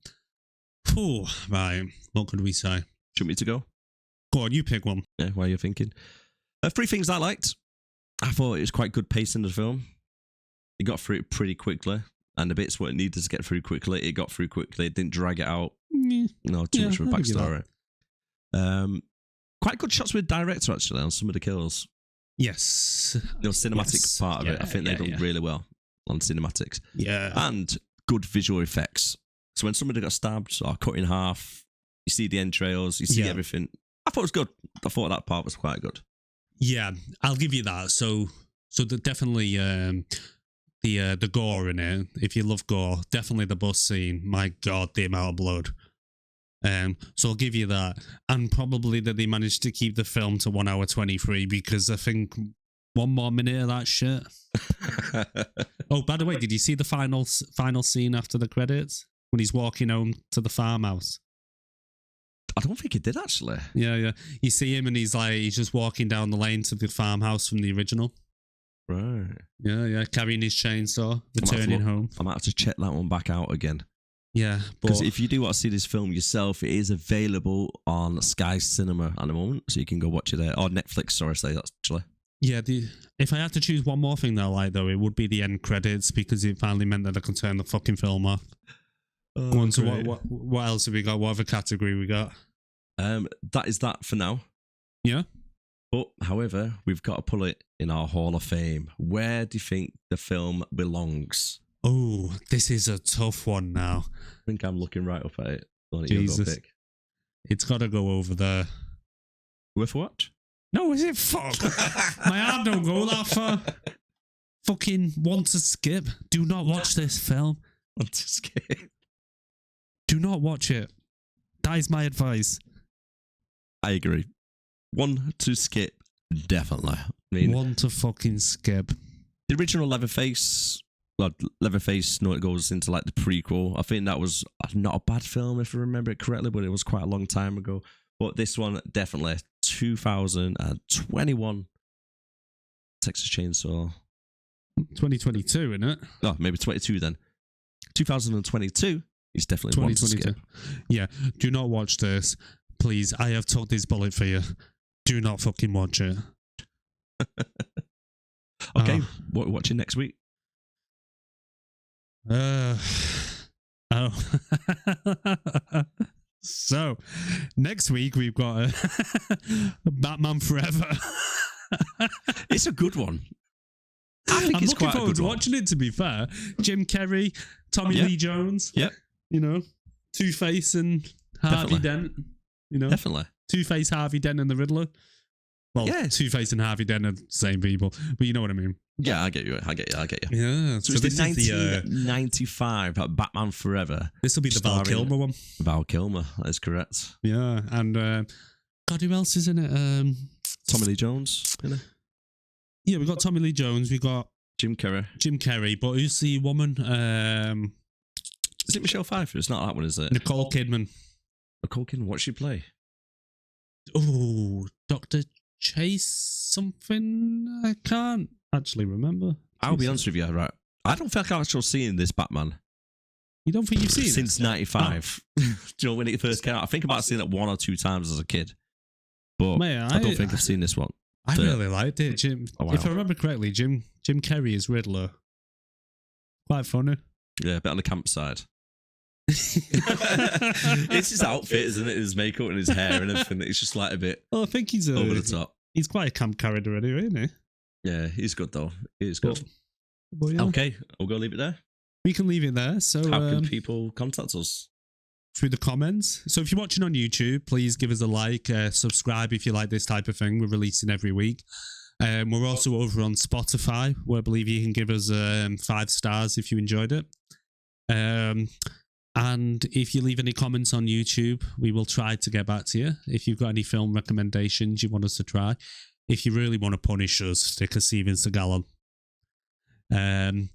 Whew, right. What could we say? Do you want me to go? Go on, you pick one. Yeah, while you're thinking. 3 things I liked. I thought it was quite good pace in the film. It got through it pretty quickly. And the bits where it needed to get through quickly, it got through quickly. It didn't drag it out. No, too much of a backstory. Quite good shots with director, actually, on some of the kills. Yes. The cinematic part of it, I think they've done really well on cinematics. Yeah. And good visual effects. So when somebody got stabbed or cut in half, you see the entrails, you see everything. I thought it was good. I thought that part was quite good. Yeah, I'll give you that. So definitely the gore in it. If you love gore, definitely the bus scene. My God, the amount of blood. So I'll give you that, and probably that they managed to keep the film to 1 hour 23 because I think one more minute of that shit. Oh, by the way, did you see the final scene after the credits when he's walking home to the farmhouse? I don't think it did actually. Yeah. You see him and he's just walking down the lane to the farmhouse from the original. Right. Yeah, carrying his chainsaw, returning home. I might have to check that one back out again. Yeah, because if you do want to see this film yourself, it is available on Sky Cinema at the moment, so you can go watch it there. Or Netflix, sorry, say that actually. Yeah, if I had to choose one more thing that I like, though, it would be the end credits because it finally meant that I could turn the fucking film off. So what else have we got? What other category we got? That is that for now. Yeah. But, however, we've got to pull it in our Hall of Fame. Where do you think the film belongs? Oh, this is a tough one now. I think I'm looking right up at it. Jesus. It's got to go over there. Worth a watch? No, is it? Fuck. My arm don't go that far. Fucking want to skip. Do not watch this film. Want to skip? Do not watch it. That is my advice. I agree. One to skip, definitely. One to fucking skip. The original Leatherface, it goes into like the prequel. I think that was not a bad film if I remember it correctly, but it was quite a long time ago. But this one, definitely 2021 Texas Chainsaw. 2022, isn't it? Oh, maybe 22 then. 2022 He's definitely one to 2022. skip. Yeah, do not watch this. Please, I have took this bullet for you. Do not fucking watch it. Okay, what are we watching next week? So, next week we've got Batman Forever. It's a good one. I think I'm it's looking quite a forward good to one. watching it, to be fair. Jim Carrey, Tommy Yep. Lee Jones. Yep. You know, Two-Face and Harvey Definitely. Dent. You know, Definitely. Two-Face, Harvey Dent and the Riddler. Well, Yeah. Two-Face and Harvey Dent are the same people, but you know what I mean. Yeah, I get you. Yeah, So it's this the is the 1995 Batman Forever. this will be the Val starring Kilmer one. Val Kilmer, that is correct. Yeah, and God, who else is in it? Tommy Lee Jones, you know? Yeah, we've got Tommy Lee Jones, we've got Jim Carrey. Jim Carrey, but who's the woman? Is it Michelle Pfeiffer? It's not that one, is it? Nicole Kidman. Nicole Kidman, what she play? Oh, Dr. Chase something? I can't actually remember. I'll be honest with you, right? I don't think I've actually seen this Batman You don't think you've seen since it? '95. Do you know when it first came out? I think I've seen it 1 or 2 times as a kid, but Mate, I don't think I've seen this one. I really liked it. Jim. Oh, wow. If I remember correctly, Jim Carrey is Riddler. Quite funny. Yeah, a bit on the camp side. It's his outfit, isn't it? His makeup and his hair and everything. It's just like a bit Well, I think he's over the top. He's quite a camp character anyway, isn't he? Yeah, he's good though. He is good. But yeah, Okay, we'll go leave it there. we can leave it there. So How can people contact us? through the comments. So if you're watching on YouTube, please give us a like, subscribe if you like this type of thing. We're releasing every week. We're also over on Spotify, where I believe you can give us 5 stars if you enjoyed it. And if you leave any comments on YouTube, we will try to get back to you. If you've got any film recommendations you want us to try. If you really want to punish us, stick a Steven Seagal on.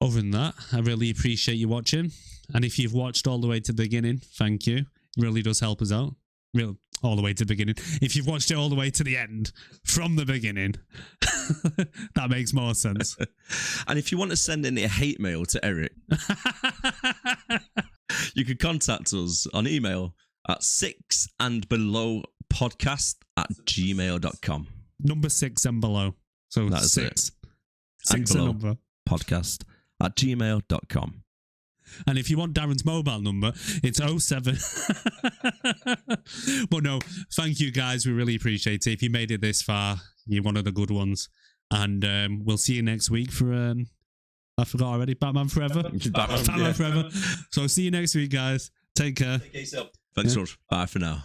Other than that, I really appreciate you watching. And if you've watched all the way to the beginning, thank you. It really does help us out. Real all the way to the beginning. If you've watched it all the way to the end, from the beginning, that makes more sense. And if you want to send any hate mail to Erik, you can contact us on email at 6andbelowpodcast@gmail.com. Number 6 and below. So That is 6. And 6 a below. number. Podcast@gmail.com. And if you want Darren's mobile number, it's 07. But no, thank you guys. We really appreciate it. If you made it this far, you're one of the good ones. And we'll see you next week for, I forgot already, Batman Forever. Batman, Batman Forever. So see you next week, guys. Take care. Thanks so much. Bye for now.